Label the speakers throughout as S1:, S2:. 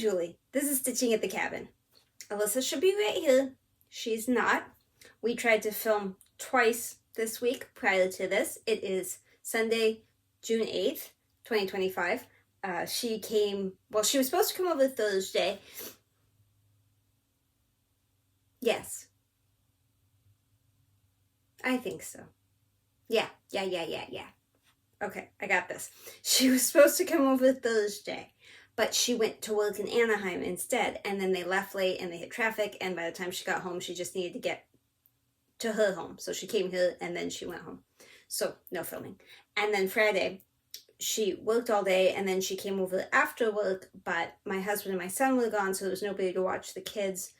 S1: Julie. This is Stitching at the Cabin. Alyssa should be right here. She's not. We tried to film twice this week prior to this. It is Sunday, June 8th, 2025. She was supposed to come over Thursday. Yes. I think so. Yeah. Okay, I got this. She was supposed to come over Thursday, but she went to work in Anaheim instead, and then they left late and they hit traffic, and by the time she got home, she just needed to get to her home. So she came here and then she went home. So no filming. And then Friday, she worked all day and then she came over after work, but my husband and my son were gone, so there was nobody to watch the kids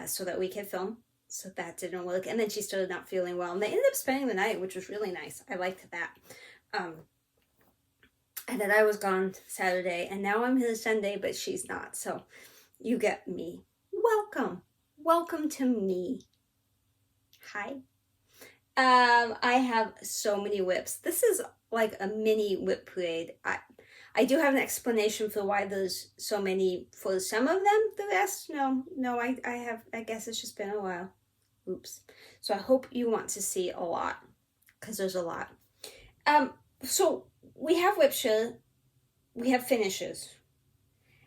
S1: so that we could film. So that didn't work. And then she started not feeling well, and they ended up spending the night, which was really nice. I liked that. And then I was gone Saturday, and now I'm here Sunday, but she's not. So you get me. Welcome to me. Hi. I have so many WIPs. This is like a mini WIP parade. I do have an explanation for why there's so many for some of them. The rest, no, I guess it's just been a while. Oops. So I hope you want to see a lot, because there's a lot. So we have WIP SHARE, we have finishes,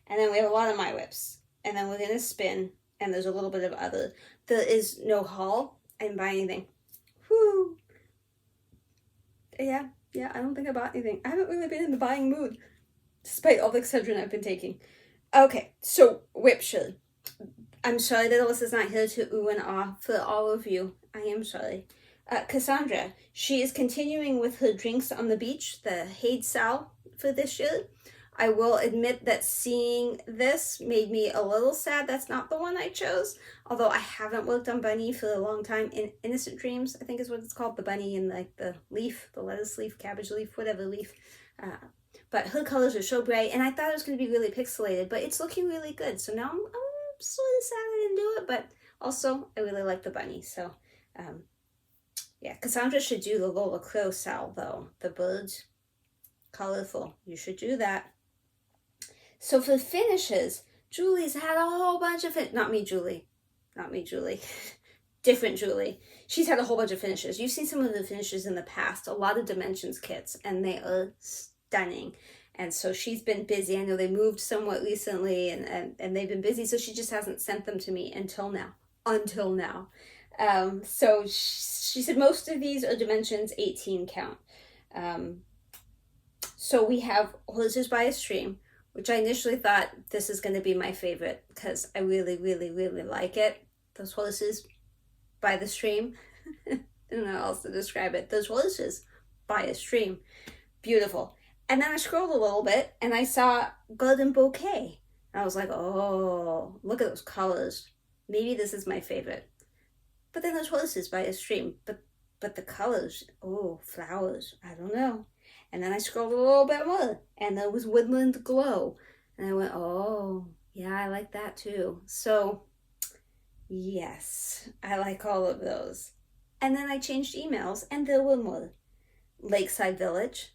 S1: and then we have a lot of my WIPs, and then we're gonna spin, and there's a little bit of other. There is no haul. I didn't buy anything. Whoo! Yeah, I don't think I bought anything. I haven't really been in the buying mood, despite all the Excedrin I've been taking. Okay, so WIP SHARE. I'm sorry that Alyssa's not here to ooh and ah for all of you. I am sorry. Cassandra, she is continuing with her drinks on the beach, the HAED Sal for this year. I will admit that seeing this made me a little sad. That's not the one I chose, although I haven't worked on Bunny for a long time. In Innocent Dreams, I think is what it's called, the bunny and like the leaf, the lettuce leaf, cabbage leaf, whatever leaf. But her colors are so bright, and I thought it was going to be really pixelated, but it's looking really good. So now I'm sort of sad I didn't do it, but also I really like the bunny. So yeah, Cassandra should do the Lola Crow Sal though. The birds, colorful. You should do that. So for finishes, Julie's had a whole bunch of not me, Julie. Different Julie. She's had a whole bunch of finishes. You've seen some of the finishes in the past, a lot of Dimensions kits, and they are stunning. And so she's been busy. I know they moved somewhat recently, and they've been busy, so she just hasn't sent them to me until now. So she said most of these are Dimensions 18 count. So we have Horses by a Stream, which I initially thought this is going to be my favorite because I really like it. Those horses by the stream. I don't know how else to describe it. Those horses by a stream. Beautiful. And then I scrolled a little bit and I saw Golden Bouquet. And I was like, oh, look at those colors. Maybe this is my favorite. But then there's horses by a stream. But the colors, oh, flowers, I don't know. And then I scrolled a little bit more, and there was Woodland Glow. And I went, oh, yeah, I like that too. So, yes, I like all of those. And then I changed emails, and there were more. Lakeside Village.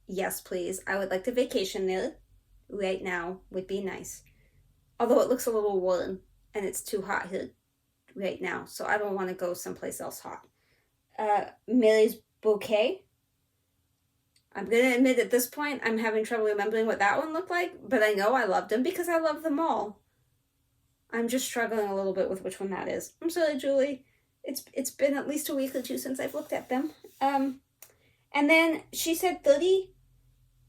S1: Yes, please. I would like to vacation there. Right now would be nice. Although it looks a little warm, and it's too hot here right now. So I don't want to go someplace else hot. Mary's Bouquet. I'm going to admit at this point, I'm having trouble remembering what that one looked like, but I know I loved them because I love them all. I'm just struggling a little bit with which one that is. I'm sorry, Julie. It's been at least a week or two since I've looked at them. And then she said 30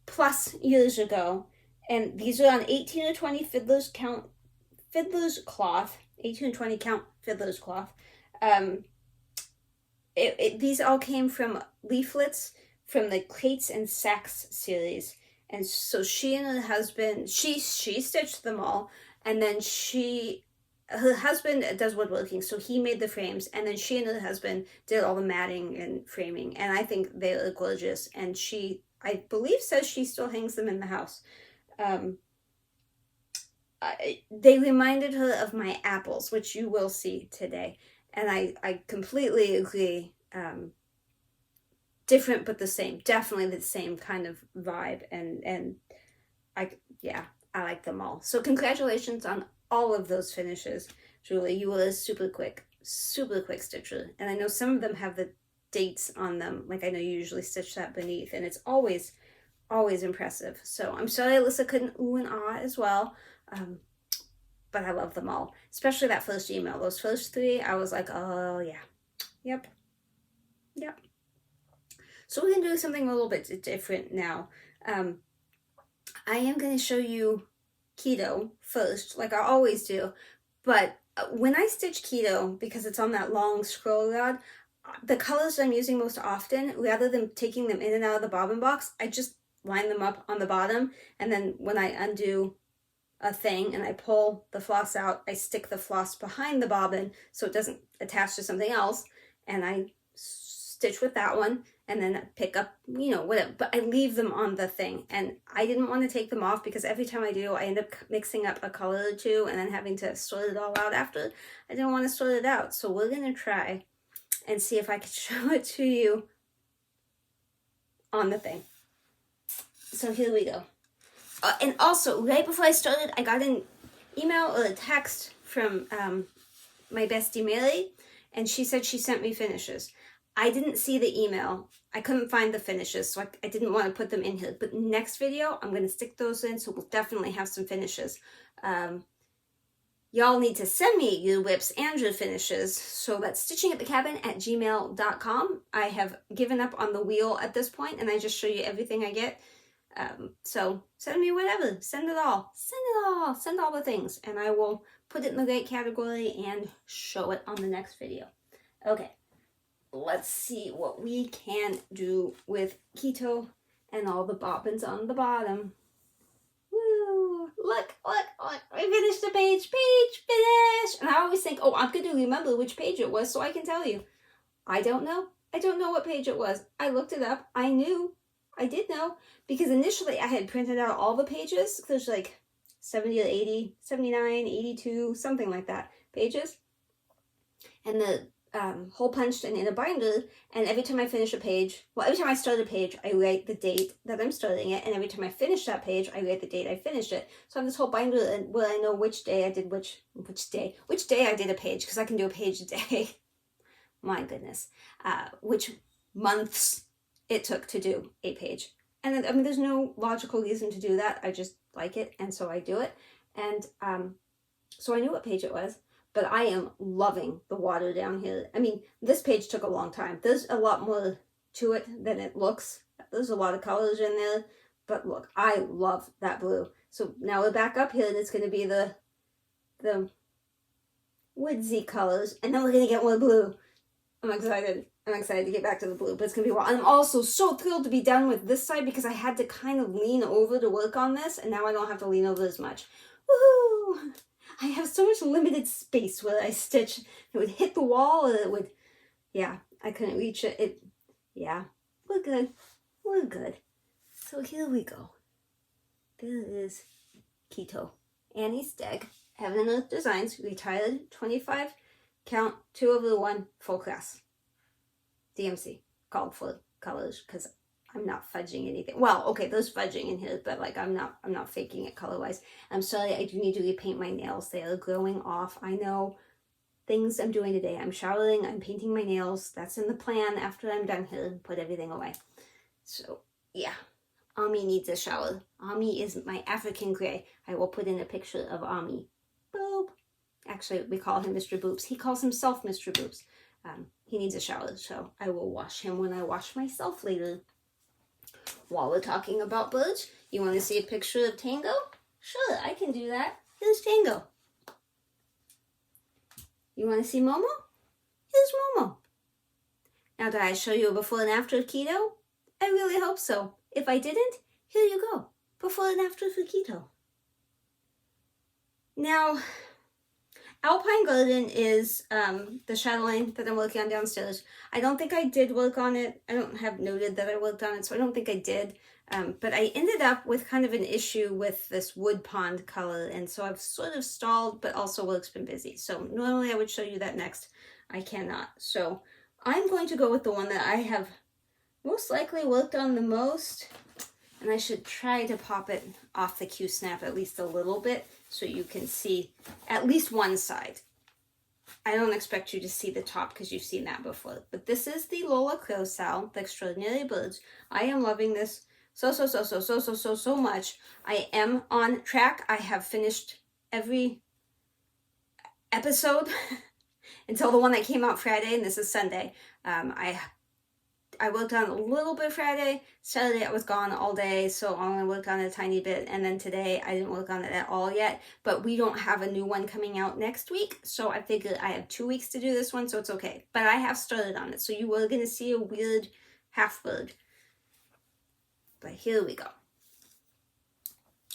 S1: plus years ago, and these are on 18 or 20 fiddler's cloth, 18 or 20 count fiddler's cloth. These all came from leaflets from the Crates and Sacks series. And so she and her husband, she stitched them all, and then her husband does woodworking, so he made the frames, and then she and her husband did all the matting and framing, and I think they are gorgeous, and she, I believe, says she still hangs them in the house. They reminded her of my apples, which you will see today, and I completely agree. Different but the same, definitely the same kind of vibe, and I I like them all. So congratulations on all of those finishes. Julie, you were a super quick stitcher. And I know some of them have the dates on them. Like I know you usually stitch that beneath, and it's always impressive. So I'm sorry Alyssa couldn't ooh and ah as well. But I love them all. Especially that first email. Those first 3, I was like, oh yeah. Yep. So we're going to do something a little bit different now. I am going to show you keto first, like I always do. But when I stitch keto, because it's on that long scroll rod, the colors I'm using most often, rather than taking them in and out of the bobbin box, I just line them up on the bottom. And then when I undo a thing and I pull the floss out, I stick the floss behind the bobbin so it doesn't attach to something else. And I stitch with that one and then pick up, you know, whatever, but I leave them on the thing. And I didn't want to take them off because every time I do, I end up mixing up a color or two and then having to sort it all out after. I didn't want to sort it out. So we're going to try and see if I can show it to you on the thing. So here we go. And also, right before I started, I got an email or a text from my bestie Mary, and she said she sent me finishes. I didn't see the email. I couldn't find the finishes, so I didn't want to put them in here. But next video, I'm going to stick those in, so we'll definitely have some finishes. Y'all need to send me your WIPs and your finishes. So that's StitchingAtTheCabin@gmail.com. I have given up on the wheel at this point, and I just show you everything I get. So send me whatever. Send it all. Send it all. Send all the things, and I will put it in the right category and show it on the next video. Okay. Let's see what we can do with keto and all the bobbins on the bottom. Woo! Look, I finished the page, finish! And I always think, oh, I'm going to remember which page it was so I can tell you. I don't know. I don't know what page it was. I looked it up. I knew. I did know. Because initially I had printed out all the pages. There's like 70 or 80, 79, 82, something like that pages. And the hole punched and in a binder, and every time I finish a page, well, every time I start a page, I write the date that I'm starting it, and every time I finish that page, I write the date I finished it. So I have this whole binder where I know which day I did which day I did a page, because I can do a page a day. My goodness. Which months it took to do a page. And I mean, there's no logical reason to do that. I just like it, and so I do it. And so I knew what page it was. But I am loving the water down here. I mean, this page took a long time. There's a lot more to it than it looks. There's a lot of colors in there. But look, I love that blue. So now we're back up here, and it's going to be the woodsy colors. And then we're going to get more blue. I'm excited. I'm excited to get back to the blue, but it's going to be wild. I'm also so thrilled to be done with this side because I had to kind of lean over to work on this, and now I don't have to lean over as much. Woohoo! I have so much limited space where I stitch. It would hit the wall, or it would, yeah, I couldn't reach it. Yeah, we're good. We're good. So here we go. There is Keto. Annie Stegg, Heaven and Earth Designs, retired 25 count 2/1 full class. DMC, called for colors, because I'm not fudging anything. Well, okay, there's fudging in here, but like I'm not faking it color-wise. I'm sorry, I do need to repaint my nails. They are growing off. I know things I'm doing today. I'm showering, I'm painting my nails. That's in the plan after I'm done here and put everything away. So, yeah. Ami needs a shower. Ami is my African gray. I will put in a picture of Ami. Boop. Actually, we call him Mr. Boops. He calls himself Mr. Boops. He needs a shower, so I will wash him when I wash myself later. While we're talking about birds, you want to see a picture of Tango? Sure, I can do that. Here's Tango. You want to see Momo? Here's Momo. Now, did I show you a before and after of keto? I really hope so. If I didn't, here you go. Before and after for keto. Now, Alpine Garden is the Chatelaine that I'm working on downstairs. I don't think I did work on it. I don't have noted that I worked on it, so I don't think I did. But I ended up with kind of an issue with this wood pond color, and so I've sort of stalled, but also work's been busy. So normally I would show you that next. I cannot. So I'm going to go with the one that I have most likely worked on the most. And I should try to pop it off the Q-snap at least a little bit so you can see at least one side. I don't expect you to see the top because you've seen that before. But this is the Lola Crowsal, the Extraordinary Birds. I am loving this so much. I am on track. I have finished every episode until the one that came out Friday, and this is Sunday. I worked on a little bit Friday. Saturday I was gone all day, so I only worked on it a tiny bit. And then today I didn't work on it at all yet. But we don't have a new one coming out next week, so I figured I have 2 weeks to do this one, so it's okay. But I have started on it, so you were going to see a weird half bird. But here we go.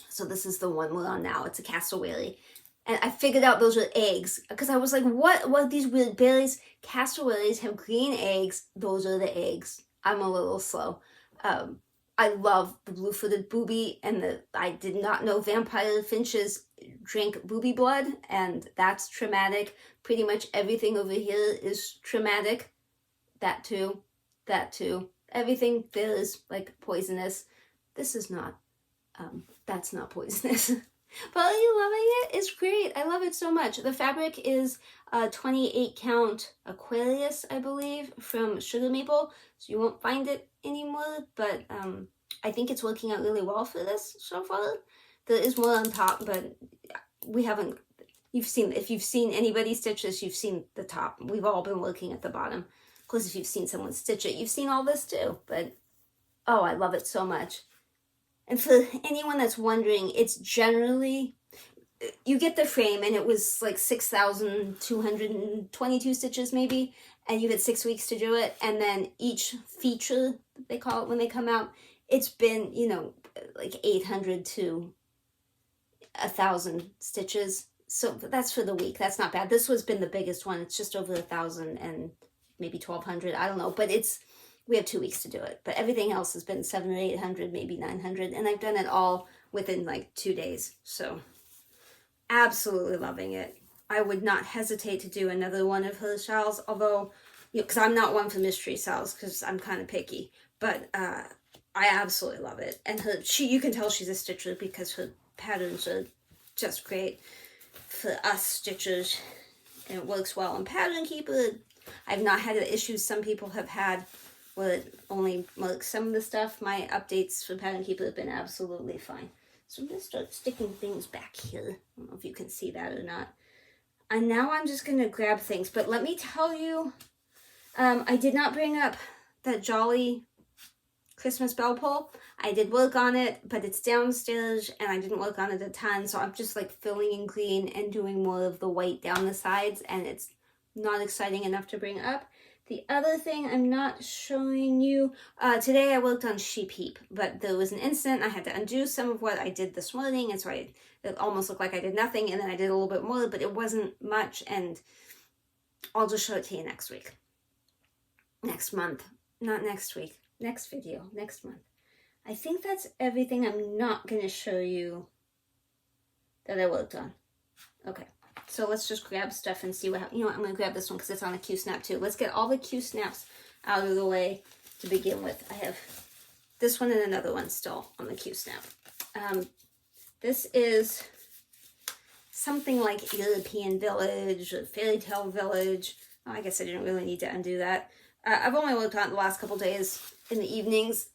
S1: So this is the one we're on now. It's a cassowary. And I figured out those are eggs. Because I was like, what are these weird berries? Cassowaries have green eggs. Those are the eggs. I'm a little slow. I love the blue-footed booby. And I did not know vampire finches drink booby blood. And that's traumatic. Pretty much everything over here is traumatic. That too. That too. Everything there is like poisonous. This is not. That's not poisonous. But are you loving it? It's great. I love it so much. The fabric is a 28 count Aquarius, I believe, from Sugar Maple. So you won't find it anymore, but I think it's working out really well for this so far. There is more on top, but we haven't, if you've seen anybody stitch this, you've seen the top. We've all been working at the bottom. Of course, if you've seen someone stitch it, you've seen all this too. But, oh, I love it so much. And for anyone that's wondering, it's generally, you get the frame and it was like 6,222 stitches maybe, and you had 6 weeks to do it. And then each feature, they call it when they come out, it's been, you know, like 800 to 1,000 stitches. So that's for the week. That's not bad. This has been the biggest one. It's just over 1,000 and maybe 1,200. I don't know, but we have 2 weeks to do it, but everything else has been 700 or 800, maybe 900, and I've done it all within like 2 days. So absolutely loving it. I would not hesitate to do another one of her shells, although, you know, because I'm not one for mystery shells because I'm kind of picky, but I absolutely love it. And you can tell she's a stitcher because her patterns are just great for us stitchers, and it works well on Pattern Keeper. I've not had the issues some people have had where it only marks some of the stuff. My updates for Pattern Keeper have been absolutely fine. So I'm going to start sticking things back here. I don't know if you can see that or not. And now I'm just going to grab things. But let me tell you, I did not bring up that Jolly Christmas bell pull. I did work on it, but it's downstairs and I didn't work on it a ton. So I'm just like filling in green and doing more of the white down the sides. And it's not exciting enough to bring up. The other thing I'm not showing you, today I worked on Sheep Heap, but there was an incident. I had to undo some of what I did this morning, and so it almost looked like I did nothing, and then I did a little bit more, but it wasn't much, and I'll just show it to you next week. Next month. Not next week. Next video. Next month. I think that's everything I'm not going to show you that I worked on. Okay. So let's just grab stuff and see what, you know what, I'm going to grab this one because it's on a Q-snap too. Let's get all the Q-snaps out of the way to begin with. I have this one and another one still on the Q-snap. This is something like European Village or Fairy Tale Village. Oh, I guess I didn't really need to undo that. I've only worked on it the last couple days in the evenings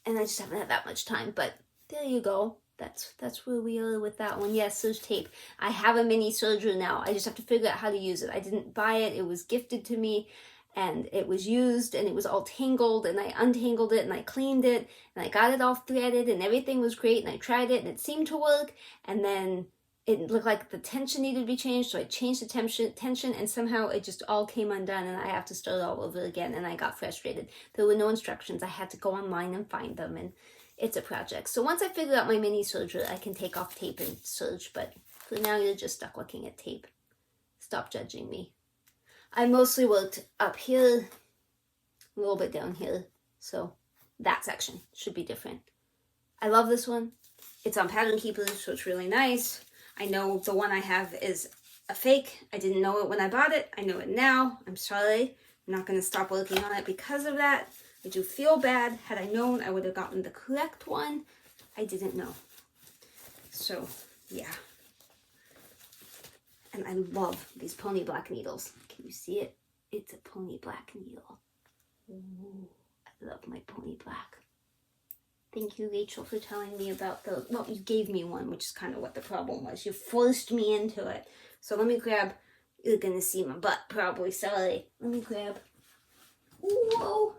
S1: and I just haven't had that much time, but there you go. That's where we are with that one. Yes, there's tape. I have a mini serger now. I just have to figure out how to use it. I didn't buy it. It was gifted to me and it was used and it was all tangled and I untangled it and I cleaned it and I got it all threaded and everything was great and I tried it and it seemed to work and then it looked like the tension needed to be changed, so I changed the tension and somehow it just all came undone and I have to start all over again and I got frustrated. There were no instructions. I had to go online and find them and it's a project. So once I figure out my mini serger, I can take off tape and serge, but for now you're just stuck looking at tape. Stop judging me. I mostly worked up here, a little bit down here, so that section should be different. I love this one. It's on Pattern Keeper, so it's really nice. I know the one I have is a fake. I didn't know it when I bought it. I know it now. I'm sorry. I'm not going to stop working on it because of that. I do feel bad. Had I known, I would have gotten the correct one. I didn't know. So, yeah. And I love these pony black needles. Can you see it? It's a pony black needle. Ooh, I love my pony black. Thank you, Rachel, for telling me about the... Well, you gave me one, which is kind of what the problem was. You forced me into it. So let me grab... You're going to see my butt, probably. Sorry. Let me grab... Whoa!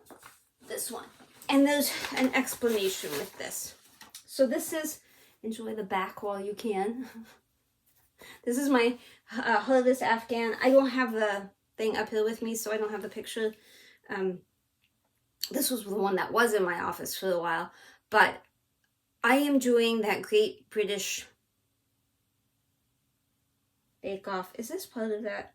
S1: This one. And there's an explanation with this. So this is... Enjoy the back while you can. This is my Harvest Afghan. I don't have the thing up here with me, so I don't have the picture. This was the one that was in my office for a while. But I am doing that Great British Bake Off. Is this part of that?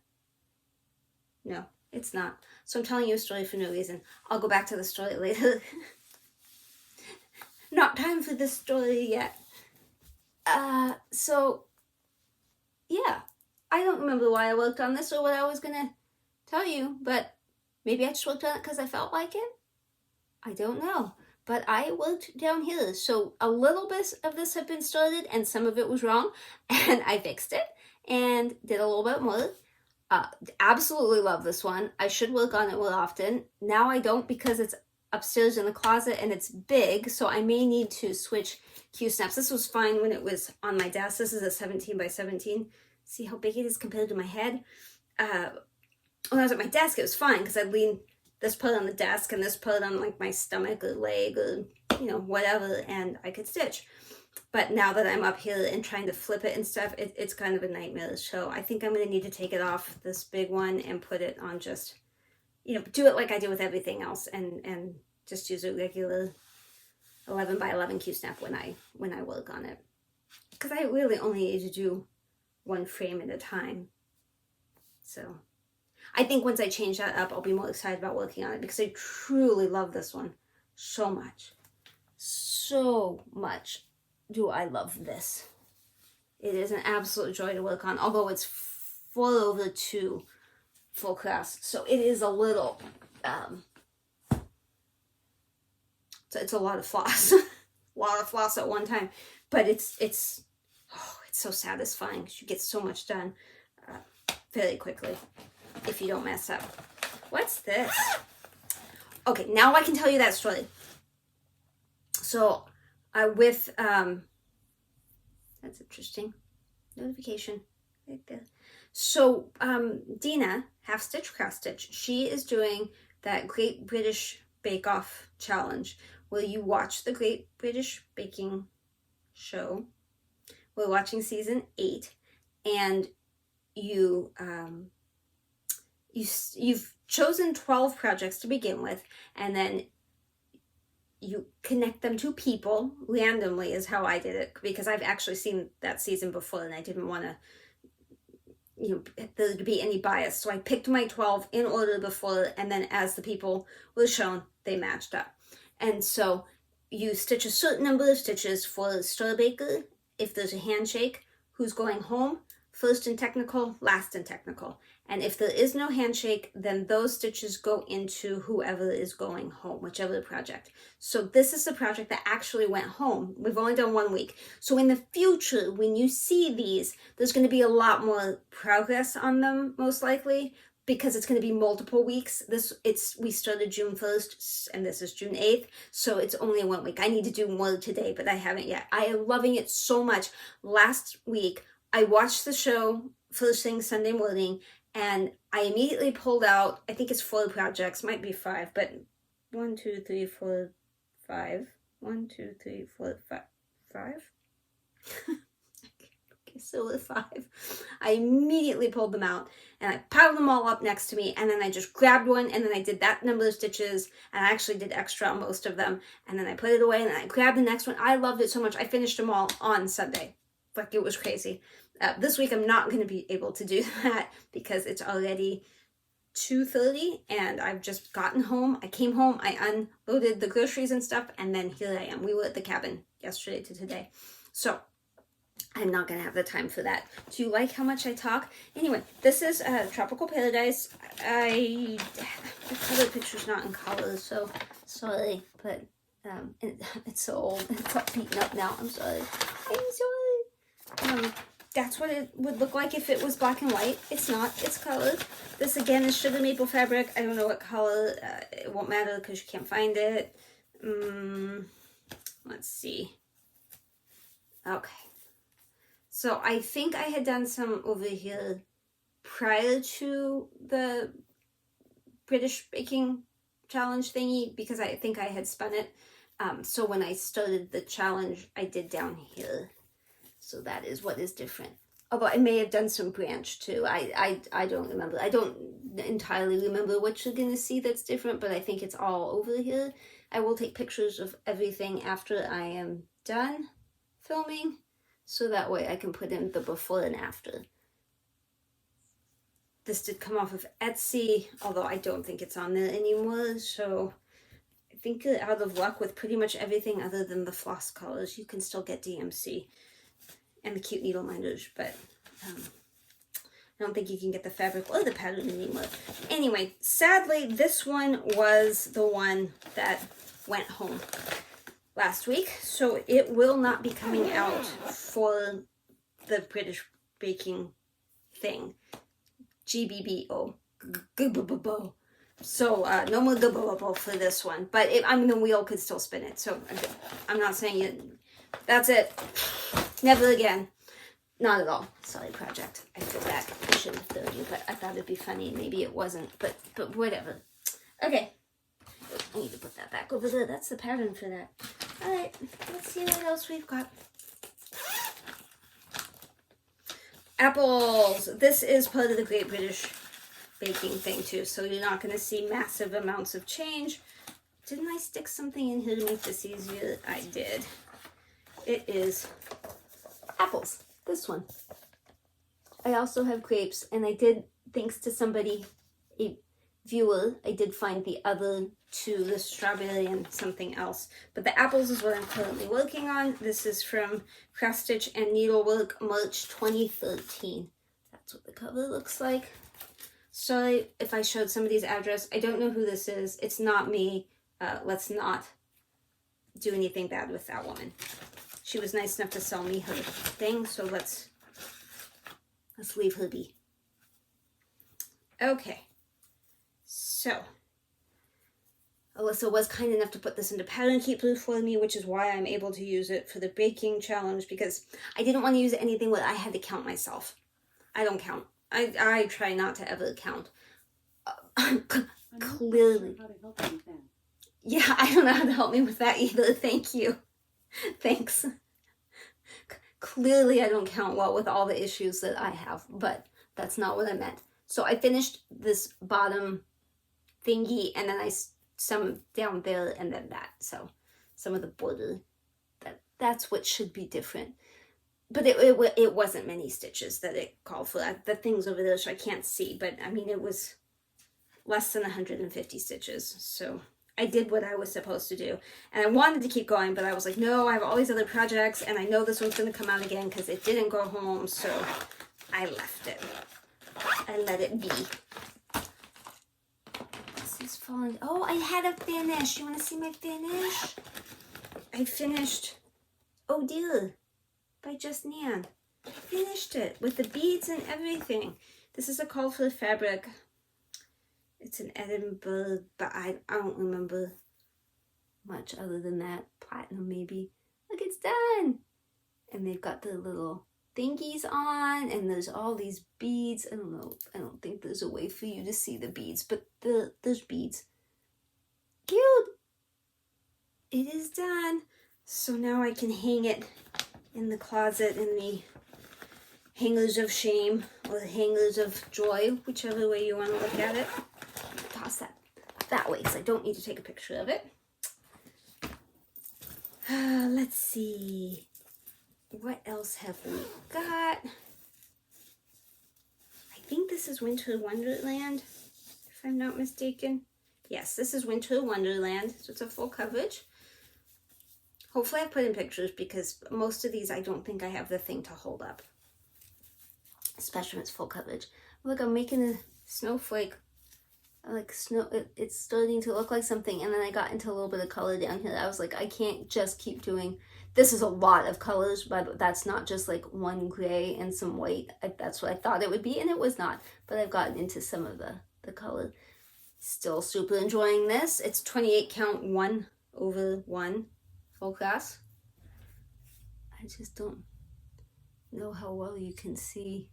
S1: No, it's not. So I'm telling you a story for no reason. I'll go back to the story later. Not time for this story yet. So, yeah. I don't remember why I worked on this or what I was going to tell you, but maybe I just worked on it because I felt like it. I don't know. But I worked down here. So a little bit of this had been started and some of it was wrong. And I fixed it and did a little bit more. Absolutely love this one. I should work on it more often. Now I don't because it's upstairs in the closet and it's big. So I may need to switch Q-snaps. This was fine when it was on my desk. This is a 17 by 17. See how big it is compared to my head? When I was at my desk, it was fine because I'd lean this part on the desk and this part on like my stomach or leg or, you know, whatever, and I could stitch. But now that I'm up here and trying to flip it and stuff, it's kind of a nightmare. So I think I'm going to need to take it off this big one and put it on just, you know, do it like I do with everything else and just use a regular 11 by 11 Q-snap when I work on it. Because I really only need to do one frame at a time. So I think once I change that up, I'll be more excited about working on it because I truly love this one so much. So much do I love this. It is an absolute joy to work on, although it's 4 over 2 full class. So it is a little, so it's a lot of floss. A lot of floss at one time. But it's so satisfying because you get so much done very quickly if you don't mess up. What's this? Okay, now I can tell you that story. So that's interesting. Notification. Right there. So Dina, Half Stitch Cross Stitch, she is doing that Great British Bake Off Challenge where you watch the Great British Baking Show. We're watching season 8, and you've chosen 12 projects to begin with, and then you connect them to people randomly is how I did it, because I've actually seen that season before and I didn't want to, you know, there to be any bias. So I picked my 12 in order before, and then as the people were shown, they matched up. And so you stitch a certain number of stitches for the star baker. If there's a handshake, who's going home, first in technical, last in technical. And if there is no handshake, then those stitches go into whoever is going home, whichever project. So this is the project that actually went home. We've only done 1 week. So in the future, when you see these, there's going to be a lot more progress on them, most likely, because it's going to be multiple weeks. We started June 1st, and this is June 8th, so it's only 1 week. I need to do more today, but I haven't yet. I am loving it so much. Last week, I watched the show first thing Sunday morning, and I immediately pulled out, I think it's 4 projects, might be 5, but 1, 2, 3, 4, 5. 1, 2, 3, 4, 5. 5? Okay, so with 5. I immediately pulled them out, and I piled them all up next to me, and then I just grabbed one, and then I did that number of stitches, and I actually did extra on most of them, and then I put it away, and then I grabbed the next one. I loved it so much. I finished them all on Sunday. Like, it was crazy. This week I'm not going to be able to do that because it's already 2:30 and I've just gotten home. I came home, I unloaded the groceries and stuff, and then here I am. We were at the cabin yesterday to today. So I'm not going to have the time for that. Do you like how much I talk? Anyway, this is Tropical Paradise. The color picture's not in color, so Sorry, but it's so old. It's all beaten up now. I'm sorry. I'm sorry. That's what it would look like if it was black and white. It's not. It's colored. This again is sugar maple fabric. I don't know what color. It won't matter because you can't find it. Let's see. Okay. So I think I had done some over here prior to the British Baking Challenge thingy because I think I had spun it. So when I started the challenge, I did down here. So that is what is different. Although I may have done some branch too. I don't remember. I don't entirely remember what you're going to see that's different, but I think it's all over here. I will take pictures of everything after I am done filming, so that way I can put in the before and after. This did come off of Etsy, although I don't think it's on there anymore, so I think you're out of luck with pretty much everything other than the floss colors. You can still get DMC and the cute needle minders, but I don't think you can get the fabric or the pattern anymore. Anyway, sadly, this one was the one that went home last week, so it will not be coming out for the British baking thing. GBBO. So no more GBBO for this one, but I mean the wheel could still spin it, so I'm not saying it. That's it. Never again. Not at all. Sorry, project. I feel back. I shouldn't have told you, but I thought it'd be funny. Maybe it wasn't, but whatever. Okay. I need to put that back over there. That's the pattern for that. Alright, let's see what else we've got. Apples. This is part of the Great British Baking thing too, so you're not going to see massive amounts of change. Didn't I stick something in here to make this easier? I did. It is apples. This one. I also have grapes, and I did, thanks to somebody, a viewer, I did find the other two, the strawberry and something else. But the apples is what I'm currently working on. This is from Cross Stitch and Needlework, March 2013. That's what the cover looks like. Sorry if I showed somebody's address. I don't know who this is. It's not me. Let's not do anything bad with that woman. She was nice enough to sell me her thing, so let's leave her be. Okay. So, Alyssa was kind enough to put this into Pattern Keeper for me, which is why I'm able to use it for the baking challenge, because I didn't want to use anything where I had to count myself. I don't count. I try not to ever count. Clearly. Yeah, I don't know how to help me with that either. Thank you. Thanks. Clearly I don't count well with all the issues that I have, but that's not what I meant. So I finished this bottom thingy, and then I some down there, and then that. So some of the border, that's what should be different. But it wasn't many stitches that it called for. The thing's over there, so I can't see, but I mean, it was less than 150 stitches. So I did what I was supposed to do. And I wanted to keep going, but I was like, no, I have all these other projects, and I know this one's going to come out again because it didn't go home, so I left it. I let it be. This is falling. Oh, I had a finish. You want to see my finish? I finished Oh Dear by Just Nan. I finished it with the beads and everything. This is a call for the fabric. It's an Edinburgh, but I don't remember much other than that. Platinum, maybe. Look, it's done! And they've got the little thingies on, and there's all these beads. I don't know. I don't think there's a way for you to see the beads, but there's beads. Cute! It is done. So now I can hang it in the closet in the hangers of shame or the hangers of joy, whichever way you want to look at it. Toss that way, so I don't need to take a picture of it. Let's see. What else have we got? I think this is Winter Wonderland, if I'm not mistaken. Yes, this is Winter Wonderland, so it's a full coverage. Hopefully I put in pictures, because most of these I don't think I have the thing to hold up. Especially when it's full coverage. Look, I'm making a snowflake like snow, it's starting to look like something, and then I got into a little bit of color down here. I was like, I can't just keep doing, this is a lot of colors, but that's not just like one gray and some white. That's what I thought it would be, and it was not, but I've gotten into some of the color. Still super enjoying this. It's 28 count 1/1 full class. I just don't know how well you can see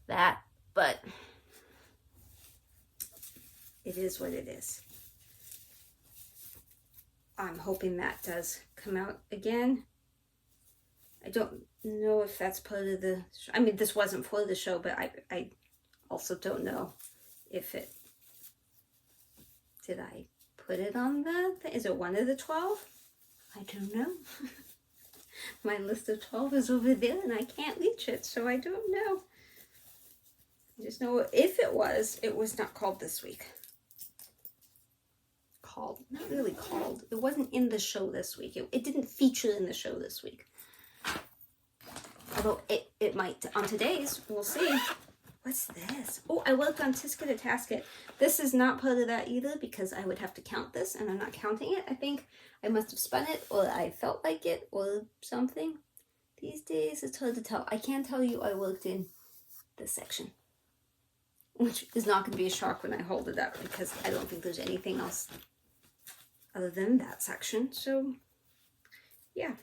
S1: that, but it is what it is. I'm hoping that does come out again. I don't know if that's part of the, I mean, this wasn't for the show, but I also don't know if it, did I put it on is it one of the 12? I don't know. My list of 12 is over there and I can't reach it, so I don't know. I just know if it was not called this week. Not really called. It wasn't in the show this week. It didn't feature in the show this week. Although it might on today's. We'll see. What's this? Oh, I worked on Tisket a Tasket. This is not part of that either because I would have to count this and I'm not counting it. I think I must have spun it or I felt like it or something. These days it's hard to tell. I can tell you I worked in this section, which is not going to be a shock when I hold it up because I don't think there's anything else other than that section. So yeah,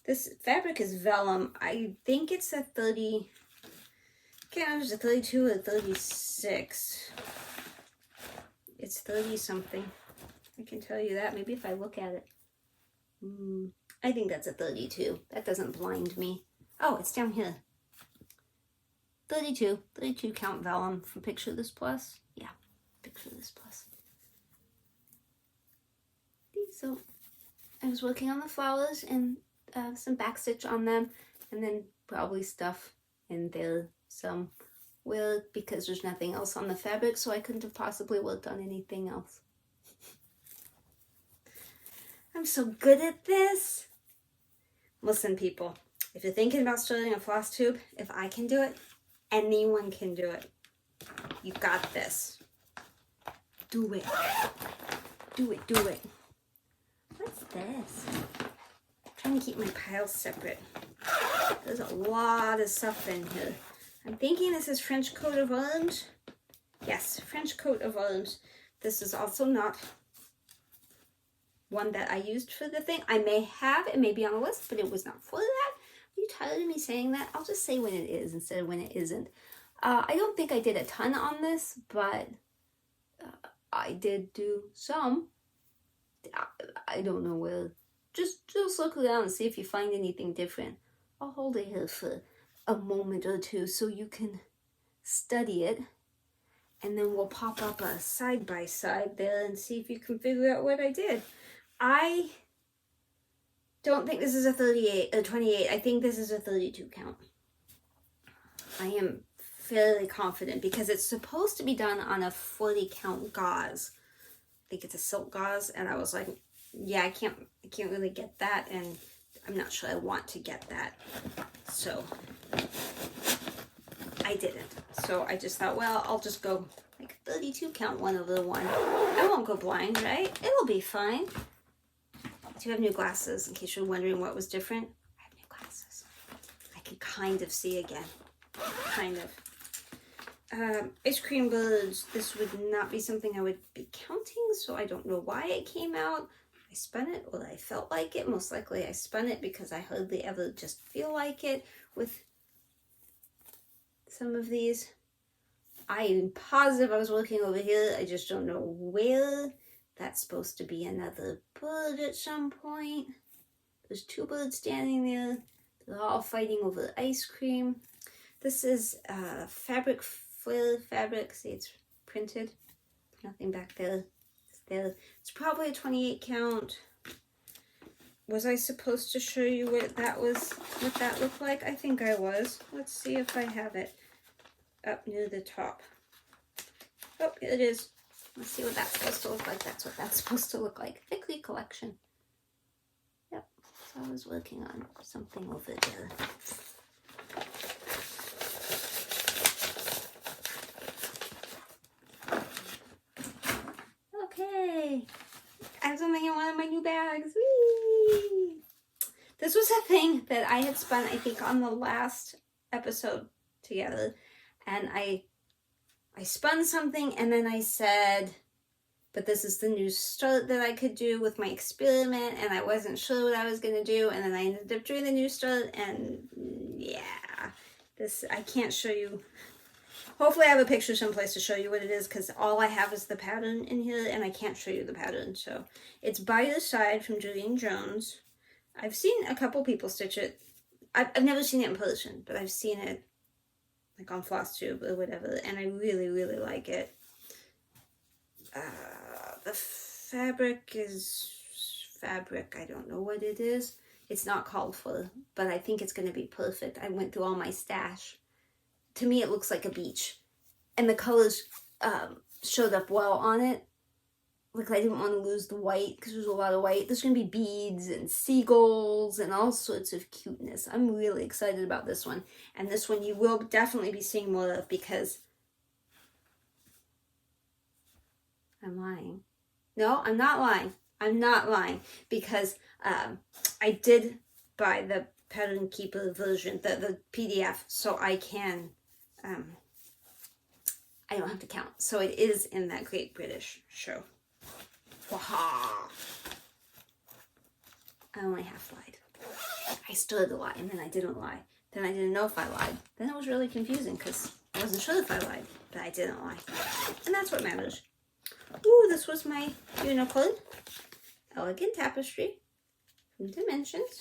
S1: this fabric is vellum. I think it's a 30, I can't remember if it's a 32 or 36. It's 30 something. I can tell you that, maybe if I look at it. I think that's a 32. That doesn't blind me. Oh, it's down here. 32 count vellum from Picture This Plus. Yeah, Picture This Plus. So I was working on the flowers and some backstitch on them, and then probably stuff in there somewhere because there's nothing else on the fabric, so I couldn't have possibly worked on anything else. I'm so good at this. Listen, people, if you're thinking about starting a floss tube, if I can do it, anyone can do it. You got this. Do it. Do it, do it. What's this? I'm trying to keep my piles separate. There's a lot of stuff in here. I'm thinking this is French coat of arms. Yes, French coat of arms. This is also not one that I used for the thing. I may have, it may be on the list, but it was not for that. Are you tired of me saying that? I'll just say when it is instead of when it isn't. I don't think I did a ton on this, but I did do some. I don't know where. Just look around and see if you find anything different. I'll hold it here for a moment or two so you can study it. And then we'll pop up a side-by-side there and see if you can figure out what I did. I don't think this is a 28. I think this is a 32 count. I am fairly confident because it's supposed to be done on a 40 count gauze. I think it's a silk gauze, and I was like, yeah, I can't really get that, and I'm not sure I want to get that. So I didn't. So I just thought, well, I'll just go like 32 count 1/1. I won't go blind, right? It'll be fine. I do have new glasses in case you're wondering what was different. I have new glasses. I can kind of see again. Kind of. Ice cream birds. This would not be something I would be counting, so I don't know why it came out. I spun it or I felt like it. Most likely I spun it because I hardly ever just feel like it with some of these. I'm positive I was working over here. I just don't know where. That's supposed to be another bird at some point. There's two birds standing there. They're all fighting over ice cream. This is fabric, flare fabric. See, it's printed. Nothing back there. It's there. It's probably a 28 count. Was I supposed to show you what that looked like? I think I was. Let's see if I have it up near the top. Oh, here it is. Let's see what that's supposed to look like. That's what that's supposed to look like. Thickly collection. Yep. So I was working on something over there. I have something in one of my new bags. Whee! This was a thing that I had spun, I think, on the last episode together. And I spun something and then I said, but this is the new start that I could do with my experiment, and I wasn't sure what I was going to do, and then I ended up doing the new start, and yeah, this, I can't show you. Hopefully I have a picture someplace to show you what it is, because all I have is the pattern in here, and I can't show you the pattern. So it's By Your Side from Julian Jones. I've seen a couple people stitch it. I've never seen it in person, but I've seen it like on Flosstube or whatever, and I really, really like it. The fabric is fabric. I don't know what it is. It's not called for, but I think it's going to be perfect. I went through all my stash. To me, it looks like a beach. And the colors showed up well on it. Like, I didn't want to lose the white because there's a lot of white. There's going to be beads and seagulls and all sorts of cuteness. I'm really excited about this one. And this one you will definitely be seeing more of, because I'm lying. No, I'm not lying. I'm not lying, because I did buy the Pattern Keeper version, the PDF, so I can, I don't have to count. So it is in that Great British Show. Waha! I only half lied. I started to lie, and then I didn't lie. Then I didn't know if I lied. Then it was really confusing, because I wasn't sure if I lied, but I didn't lie. And that's what matters. Ooh, this was my unicorn. Elegant Tapestry from Dimensions.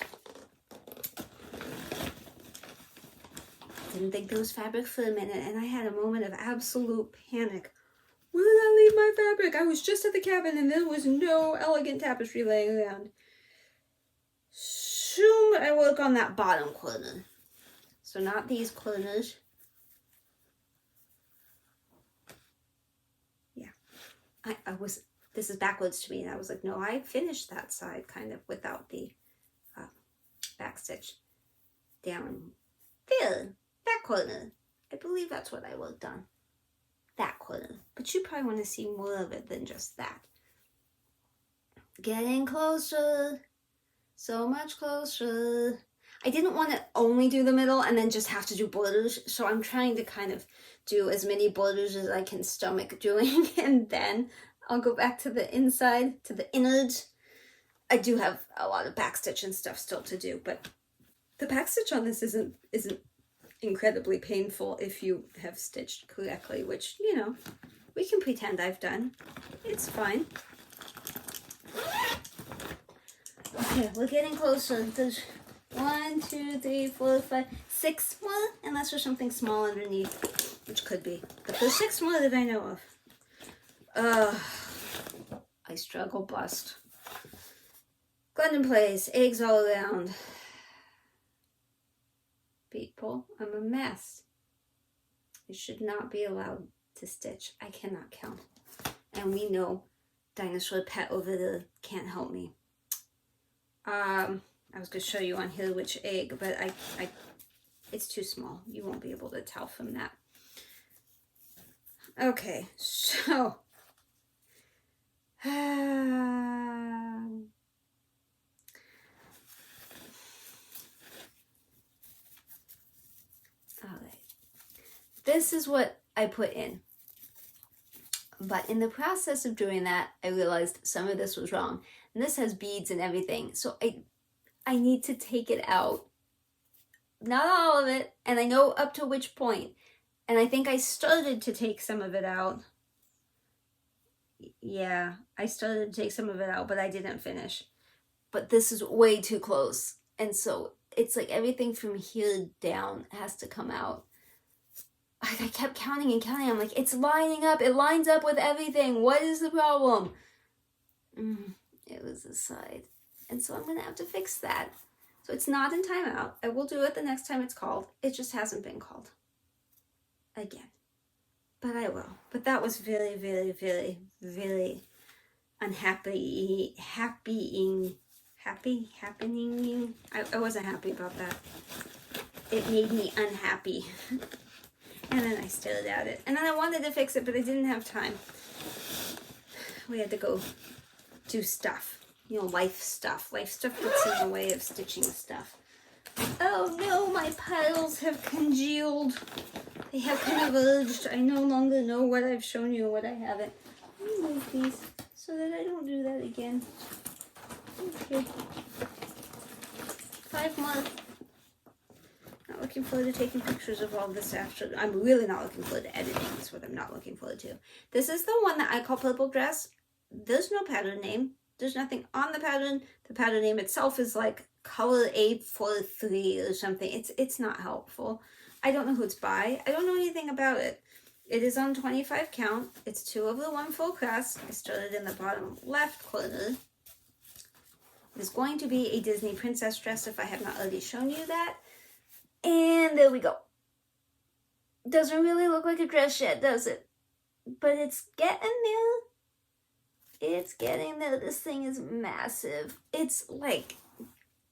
S1: Didn't think there was fabric for a minute, and I had a moment of absolute panic. Where did I leave my fabric? I was just at the cabin and there was no Elegant Tapestry laying around. Soon I work on that bottom corner. So not these corners. This is backwards to me, and I was like, no, I finished that side kind of without the back stitch down there, that corner. I believe that's what I worked on, that corner. But you probably want to see more of it than just that. Getting closer, so much closer. I didn't want to only do the middle and then just have to do borders, so I'm trying to kind of do as many borders as I can stomach doing, and then I'll go back to the inside, to the innards. I do have a lot of backstitch and stuff still to do, but the backstitch on this isn't incredibly painful if you have stitched correctly, which, you know, we can pretend I've done. It's fine. Okay, we're getting closer. There's 1, 2, 3, 4, 5, 6 more, unless there's something small underneath, which could be. But there's 6 more that I know of. I struggle bust. Glendon Place, eggs all around. People, I'm a mess. I should not be allowed to stitch. I cannot count. And we know Dinosaur Pet over there can't help me. I was going to show you on here which egg, but it's too small. You won't be able to tell from that. Okay, so alright, this is what I put in, but in the process of doing that I realized some of this was wrong, and this has beads and everything, so I need to take it out, not all of it, and I know up to which point, and I think I started to take some of it out. Yeah, I started to take some of it out, but I didn't finish. But this is way too close. And so it's like everything from here down has to come out. I kept counting and counting. I'm like, it's lining up. It lines up with everything. What is the problem? It was this side. And so I'm going to have to fix that. So it's not in timeout. I will do it the next time it's called. It just hasn't been called again. But I will. But that was very, very, very, very happening. I wasn't happy about that. It made me unhappy. And then I stared at it. And then I wanted to fix it, but I didn't have time. We had to go do stuff. You know, life stuff. Life stuff gets in the way of stitching stuff. Oh no, my piles have congealed. They have converged. I no longer know what I've shown you and what I haven't. Let me move these so that I don't do that again. Okay. 5 more. Not looking forward to taking pictures of all this after. I'm really not looking forward to editing. That's what I'm not looking forward to. This is the one that I call Purple Dress. There's no pattern name. There's nothing on the pattern. The pattern name itself is like color 843 or something. It's not helpful. I don't know who it's by. I don't know anything about it. It is on 25 count. It's 2 over 1 full cross. I started in the bottom left corner. It is going to be a Disney princess dress if I have not already shown you that. And there we go. Doesn't really look like a dress yet, does it? But it's getting there. It's getting there. This thing is massive. It's like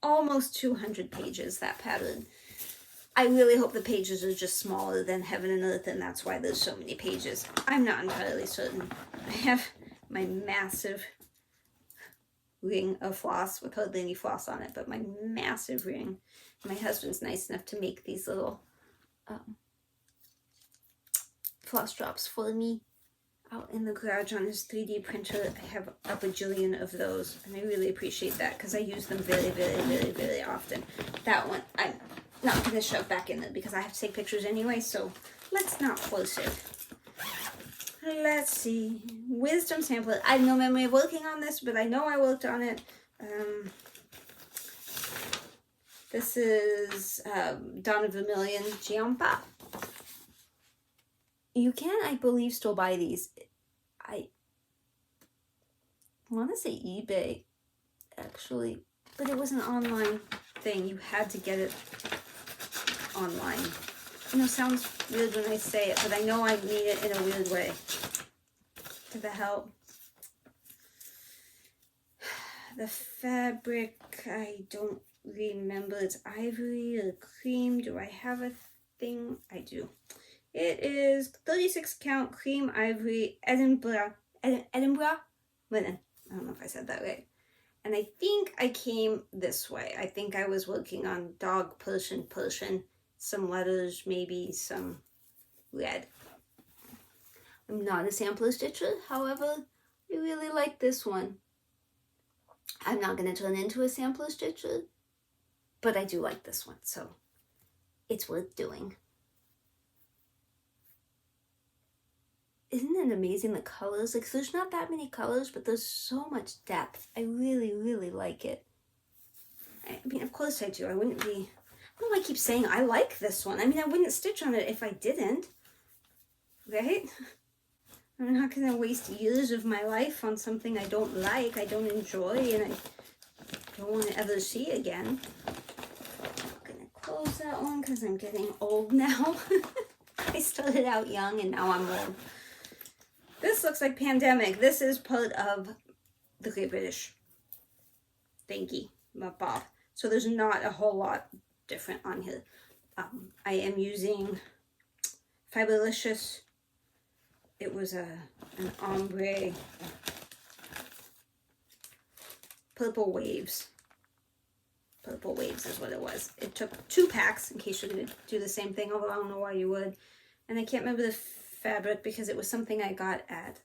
S1: almost 200 pages, that pattern. I really hope the pages are just smaller than Heaven and Earth, and that's why there's so many pages. I'm not entirely certain. I have my massive ring of floss with hardly any floss on it, but my massive ring. My husband's nice enough to make these little floss drops for me out in the garage on his 3D printer. I have a bajillion of those, and I really appreciate that because I use them very, very, very, very often. That one I'm not going to shove back in there because I have to take pictures anyway, so let's not force it. Let's see. Wisdom Sampler. I have no memory of working on this, but I know I worked on it. This is Donna Vermillion Giampa. You can, I believe, still buy these. I want to say eBay, actually, but it was an online thing. You had to get it online. You know, sounds weird when I say it, but I know I mean it in a weird way. Did that help? The fabric, I don't remember. It's ivory or cream. Do I have a thing? I do. It is 36 count cream ivory Edinburgh linen. I don't know if I said that right. And I think I came this way. I think I was working on dog Persian, some letters, maybe some red. I'm not a sampler stitcher, however, I really like this one. I'm not going to turn into a sampler stitcher, but I do like this one, so it's worth doing. Isn't it amazing, the colors? Like, there's not that many colors, but there's so much depth. I really, really like it. I mean, of course I do. I wouldn't be... I don't know why I keep saying I like this one. I mean, I wouldn't stitch on it if I didn't. Right? I'm not going to waste years of my life on something I don't like, I don't enjoy, and I don't want to ever see again. I'm going to close that one because I'm getting old now. I started out young and now I'm old. This looks like Pandemic. This is part of the Great British thingy, Bob. So there's not a whole lot different on here. I am using Fiberlicious. It was an ombre Purple Waves. Purple Waves is what it was. It took 2 packs in case you're going to do the same thing, although I don't know why you would. And I can't remember the fabric because it was something I got at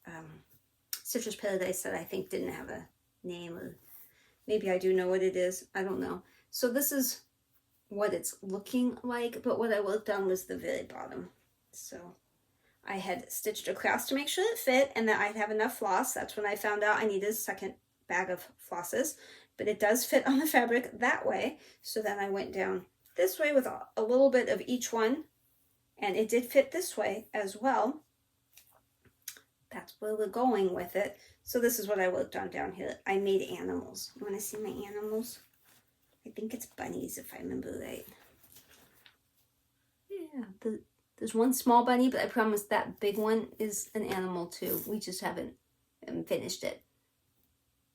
S1: Citrus Paradise that I think didn't have a name, or maybe I do know what it is. I don't know. So this is what it's looking like, but what I worked on was the very bottom. So I had stitched across to make sure it fit and that I'd have enough floss. That's when I found out I needed a second bag of flosses, but it does fit on the fabric that way. So then I went down this way with a little bit of each one, and it did fit this way as well. That's where we're going with it. So this is what I worked on down here. I made animals. You want to see my animals? I think it's bunnies if I remember right. Yeah, there's one small bunny, but I promise that big one is an animal too. We just haven't finished it.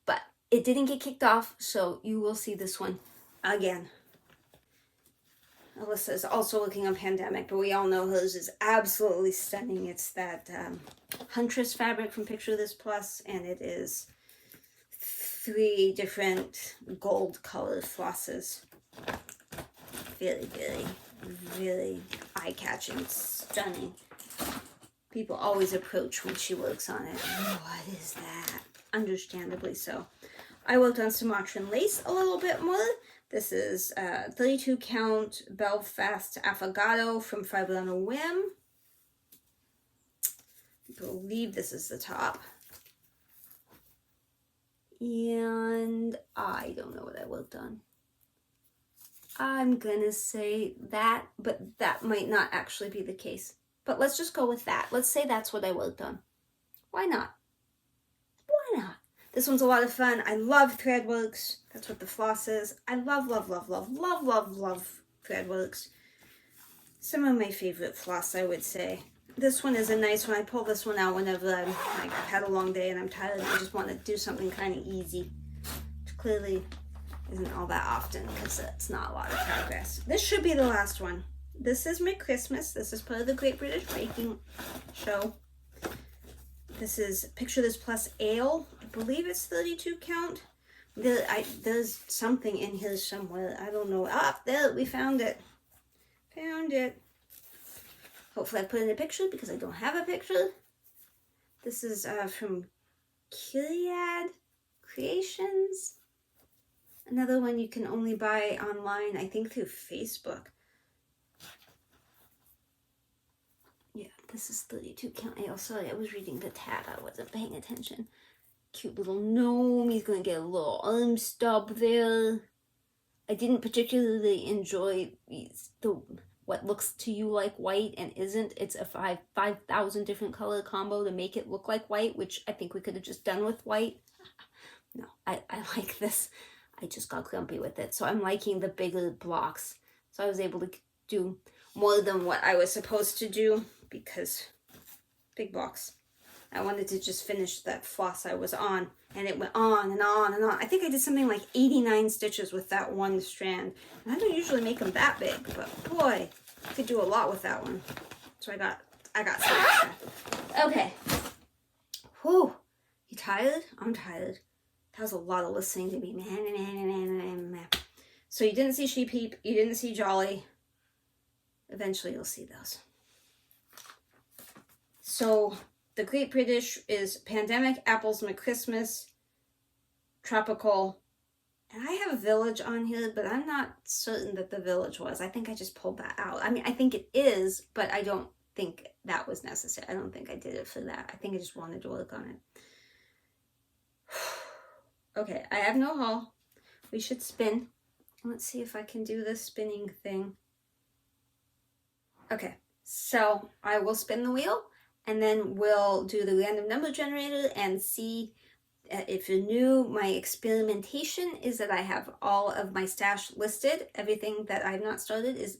S1: But it didn't get kicked off, so you will see this one again. Alyssa is also looking on Pandemic, but we all know hers is absolutely stunning. It's that Huntress fabric from Picture This Plus, and it is 3 different gold colored flosses. Really, really, really eye-catching, stunning. People always approach when she works on it. What is that? Understandably so. I worked on Sumatran lace a little bit more. This is 32 count Belfast Affogato from Fiber on a Whim. I believe this is the top. And I don't know what I worked on. I'm gonna say that, but that might not actually be the case. But let's just go with that. Let's say that's what I worked on. Why not? Why not? This one's a lot of fun. I love Threadworks. That's what the floss is. I love, love, love, love, love, love, love Threadworks. Some of my favorite floss, I would say. This one is a nice one. I pull this one out whenever I've had a long day and I'm tired and I just want to do something kind of easy. Which clearly isn't all that often because it's not a lot of progress. This should be the last one. This is my Christmas. This is part of the Great British Baking Show. This is Picture This Plus Ale. I believe it's 32 count. There's something in here somewhere. I don't know. Ah, there, we found it. Found it. Hopefully I put in a picture because I don't have a picture. This is from Gilead Creations. Another one you can only buy online, I think through Facebook. Yeah, this is 32 count ale. Sorry, I was reading the tab. I wasn't paying attention. Cute little gnome. He's going to get a little arm stub there. I didn't particularly enjoy what looks to you like white and isn't. It's a 5,000 different color combo to make it look like white, which I think we could have just done with white. No, I like this. I just got grumpy with it. So I'm liking the bigger blocks. So I was able to do more than what I was supposed to do because big blocks. I wanted to just finish that floss I was on, and it went on and on and on. I think I did something like 89 stitches with that one strand. And I don't usually make them that big, but boy, I could do a lot with that one. So I got some extra. Okay. Whew. You tired? I'm tired. That was a lot of listening to me. So you didn't see Sheep Heap. You didn't see Jolly. Eventually you'll see those. So the Great British is Pandemic, Apples, McChristmas, Tropical. And I have a Village on here, but I'm not certain that the Village was. I think I just pulled that out. I mean, I think it is, but I don't think that was necessary. I don't think I did it for that. I think I just wanted to work on it. Okay, I have no haul. We should spin. Let's see if I can do this spinning thing. Okay, so I will spin the wheel and then we'll do the random number generator and see if you're new. My experimentation is that I have all of my stash listed. Everything that I've not started is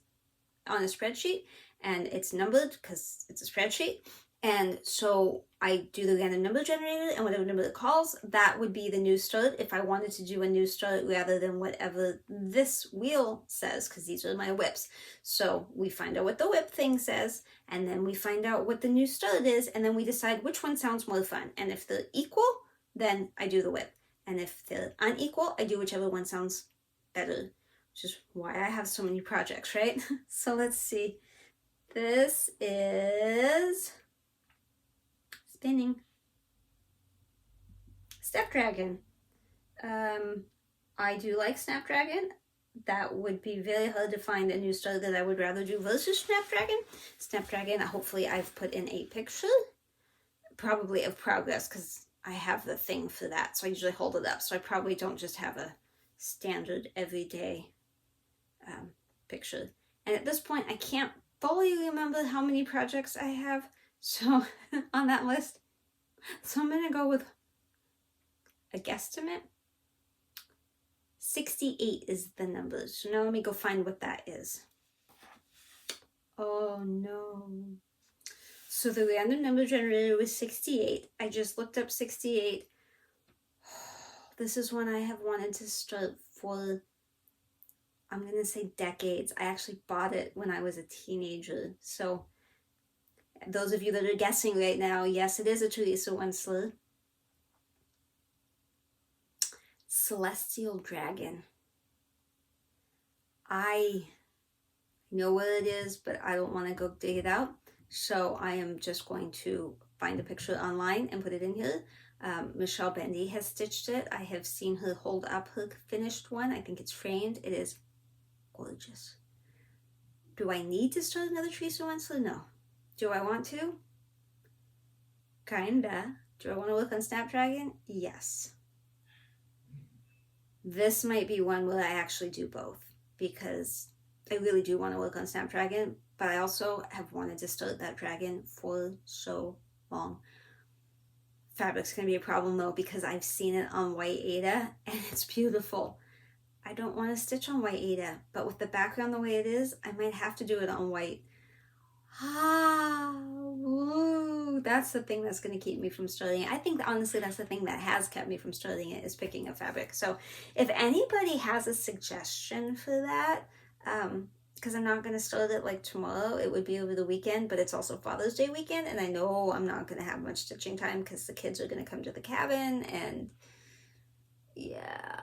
S1: on a spreadsheet and it's numbered because it's a spreadsheet. And so I do the random number generator and whatever number it calls, that would be the new start if I wanted to do a new start rather than whatever this wheel says, because these are my whips. So we find out what the whip thing says, and then we find out what the new start is, and then we decide which one sounds more fun. And if they're equal, then I do the whip. And if they're unequal, I do whichever one sounds better, which is why I have so many projects, right? So let's see. This is spinning. Snapdragon. I do like Snapdragon. That would be very hard to find a new style that I would rather do versus Snapdragon. Snapdragon, hopefully I've put in a picture, probably of progress, because I have the thing for that. So I usually hold it up. So I probably don't just have a standard everyday picture. And at this point, I can't fully remember how many projects I have. So on that list, so I'm gonna go with a guesstimate. 68 is the number. So now let me go find what that is. Oh no. So the random number generator was 68. I just looked up 68. This is one I have wanted to start for, I'm gonna say decades. I actually bought it when I was a teenager. So those of you that are guessing right now, yes, it is a Teresa Winsler. celestial dragon. I know what it is, but I don't want to go dig it out. So I am just going to find a picture online and put it in here. Michelle Bendy has stitched it. I have seen her hold up her finished one. I think it's framed. It is gorgeous. Do I need to start another Teresa Winslow? No. Do I want to? Kinda. Do I want to work on Snapdragon? Yes. This might be one where I actually do both, because I really do want to work on Snapdragon, but I also have wanted to start that dragon for so long. Fabric's going to be a problem though, because I've seen it on white Aida and it's beautiful. I don't want to stitch on white Aida, but with the background the way it is, I might have to do it on white. Woo, that's the thing that's going to keep me from starting it. I think honestly that's the thing that has kept me from starting it, is picking a fabric. So if anybody has a suggestion for that, because I'm not going to start it like tomorrow, it would be over the weekend, but it's also Father's Day weekend, and I know I'm not going to have much stitching time because the kids are going to come to the cabin, and yeah,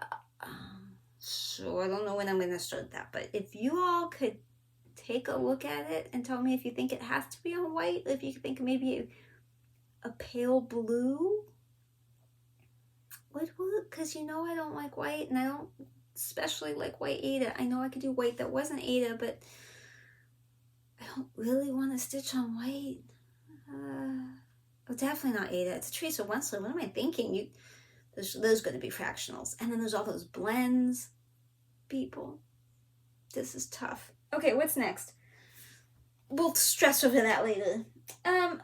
S1: so I don't know when I'm going to start that. But if you all could take a look at it and tell me if you think it has to be on white, if you think maybe a pale blue would work, because you know I don't like white, and I don't especially like white Aida. I know I could do white that wasn't Aida, but I don't really want to stitch on white. Definitely not Aida. It's Teresa Winslow. What am I thinking? There's going to be fractionals, and then there's all those blends. People, this is tough. Okay, what's next? We'll stress over that later.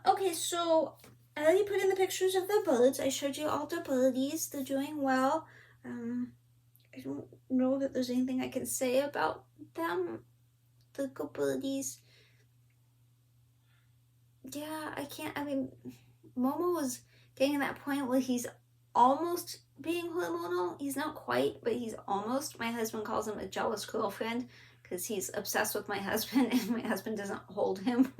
S1: Okay, so I already put in the pictures of the birds. I showed you all the birdies. They're doing well. I don't know that there's anything I can say about them. The good birdies. Yeah, I can't. I mean, Momo is getting to that point where he's almost being hormonal. He's not quite, but he's almost. My husband calls him a jealous girlfriend, because he's obsessed with my husband, and my husband doesn't hold him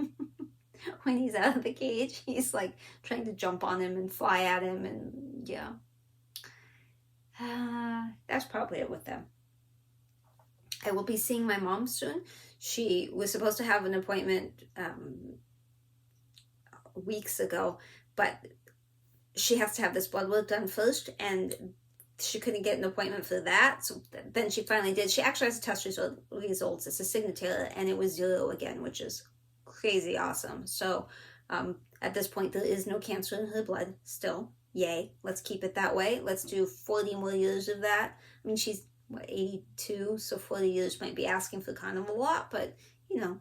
S1: when he's out of the cage. He's like trying to jump on him and fly at him, and yeah. That's probably it with them. I will be seeing my mom soon. She was supposed to have an appointment weeks ago, but she has to have this blood work done first, and she couldn't get an appointment for that. So then she finally did. She actually has to test results. It's a signature, and it was 0 again, which is crazy awesome. So at this point, there is no cancer in her blood still. Yay. Let's keep it that way. Let's do 40 more years of that. I mean, she's, what, 82, so 40 years might be asking for kind of a lot, but, you know,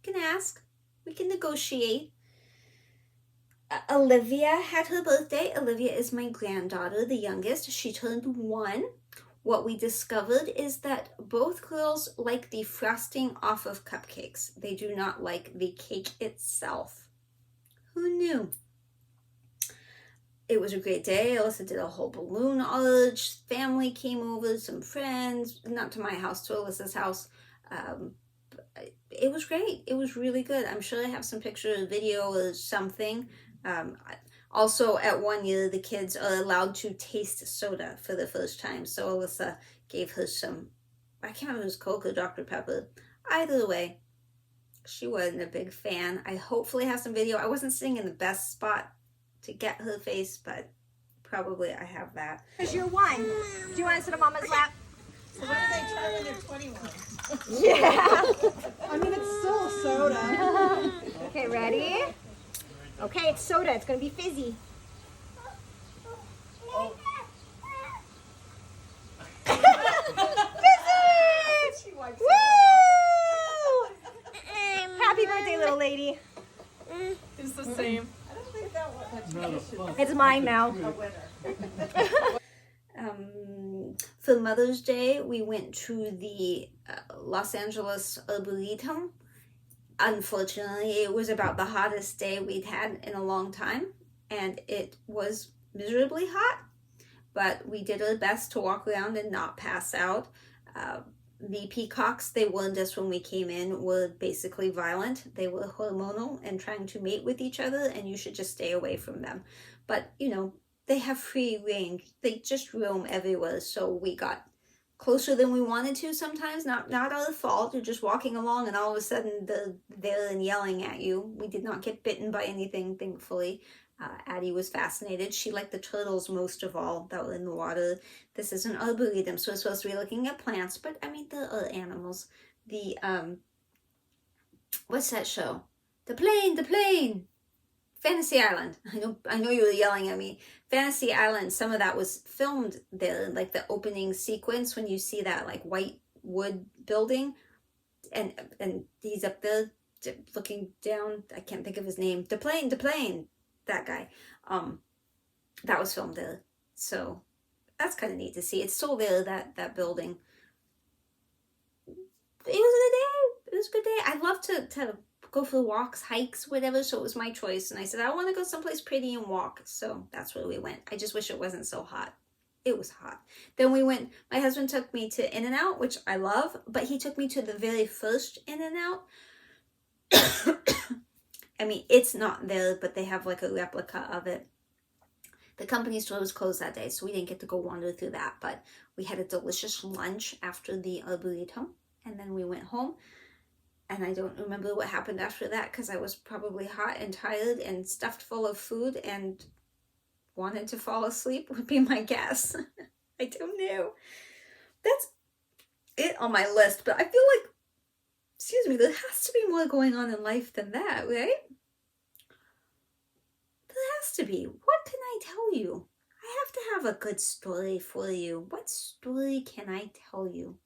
S1: you can ask. We can negotiate. Olivia had her birthday. Olivia is my granddaughter, the youngest. She turned 1. What we discovered is that both girls like the frosting off of cupcakes. They do not like the cake itself. Who knew? It was a great day. Alyssa did a whole balloon arch. Family came over, some friends, not to my house, to Alyssa's house. It was great. It was really good. I'm sure I have some picture or video or something. Also, at 1 year, the kids are allowed to taste soda for the first time. So Alyssa gave her some, I can't remember if it was Coke or Dr. Pepper. Either way, she wasn't a big fan. I hopefully have some video. I wasn't sitting in the best spot to get her face, but probably I have that.
S2: Because you're 1. Do you want to sit on Mama's lap?
S3: So what do they try when they're 21?
S2: Yeah.
S3: I mean, it's still soda.
S2: Okay, ready? Okay, it's soda. It's going to be fizzy.
S3: Oh.
S2: Fizzy! Woo! Happy birthday, little lady.
S3: It's the same. I don't think that one.
S2: It's mine now.
S1: For Mother's Day, we went to the Los Angeles Arboretum. Unfortunately, it was about the hottest day we'd had in a long time, and it was miserably hot, but we did our best to walk around and not pass out. The peacocks, they warned us when we came in, were basically violent. They were hormonal and trying to mate with each other, and you should just stay away from them. But, you know, they have free range. They just roam everywhere. So we got closer than we wanted to sometimes. Not our fault. You're just walking along and all of a sudden they're there and yelling at you. We did not get bitten by anything, thankfully. Addie was fascinated. She liked the turtles most of all that were in the water. This is an arboretum, so we're supposed to be looking at plants, but I mean, there are animals. The, what's that show? The plane! Fantasy Island. I know you were yelling at me. Fantasy Island, some of that was filmed there, like the opening sequence when you see that like white wood building, and he's up there looking down. I can't think of his name. The plane. That guy. That was filmed there. So that's kind of neat to see. It's still there, that building. It was a good day. I love to go for walks, hikes, whatever, so it was my choice. And I said, I want to go someplace pretty and walk. So that's where we went. I just wish it wasn't so hot. It was hot. Then we went, my husband took me to In-N-Out, which I love, but he took me to the very first In-N-Out. I mean, it's not there, but they have like a replica of it. The company store was closed that day, so we didn't get to go wander through that, but we had a delicious lunch after the arboretum, and then we went home, and I don't remember what happened after that, because I was probably hot and tired and stuffed full of food and wanted to fall asleep, would be my guess. I don't know. That's it on my list, but I feel like, excuse me, there has to be more going on in life than that, right? There has to be. What can I tell you? I have to have a good story for you. What story can I tell you?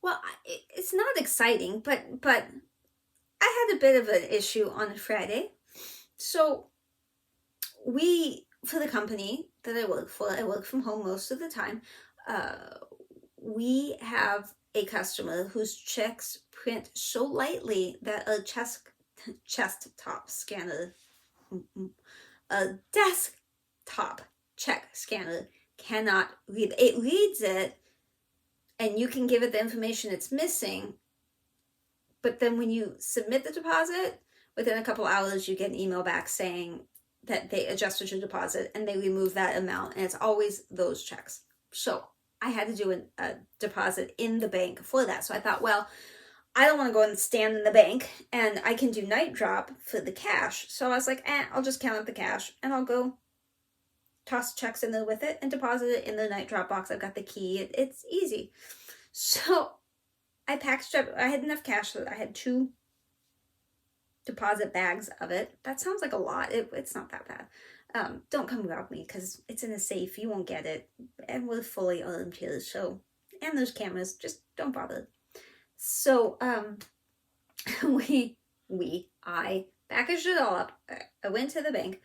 S1: Well, it's not exciting, but I had a bit of an issue on Friday. So for the company that I work for, I work from home most of the time. We have a customer whose checks print so lightly that a desktop check scanner cannot read. It reads it, and you can give it the information it's missing, but then when you submit the deposit, within a couple hours you get an email back saying that they adjusted your deposit and they remove that amount, and it's always those checks. So I had to do a deposit in the bank for that. So I thought, well, I don't want to go and stand in the bank, and I can do night drop for the cash. So I was like, I'll just count up the cash and I'll go toss checks in there with it and deposit it in the night drop box. I've got the key. It's easy. So I packaged up. I had enough cash so that I had 2 deposit bags of it. That sounds like a lot. It's not that bad. Don't come grab me because it's in a safe. You won't get it. And we're fully armed here. So, and there's cameras. Just don't bother. So, I packaged it all up. I went to the bank,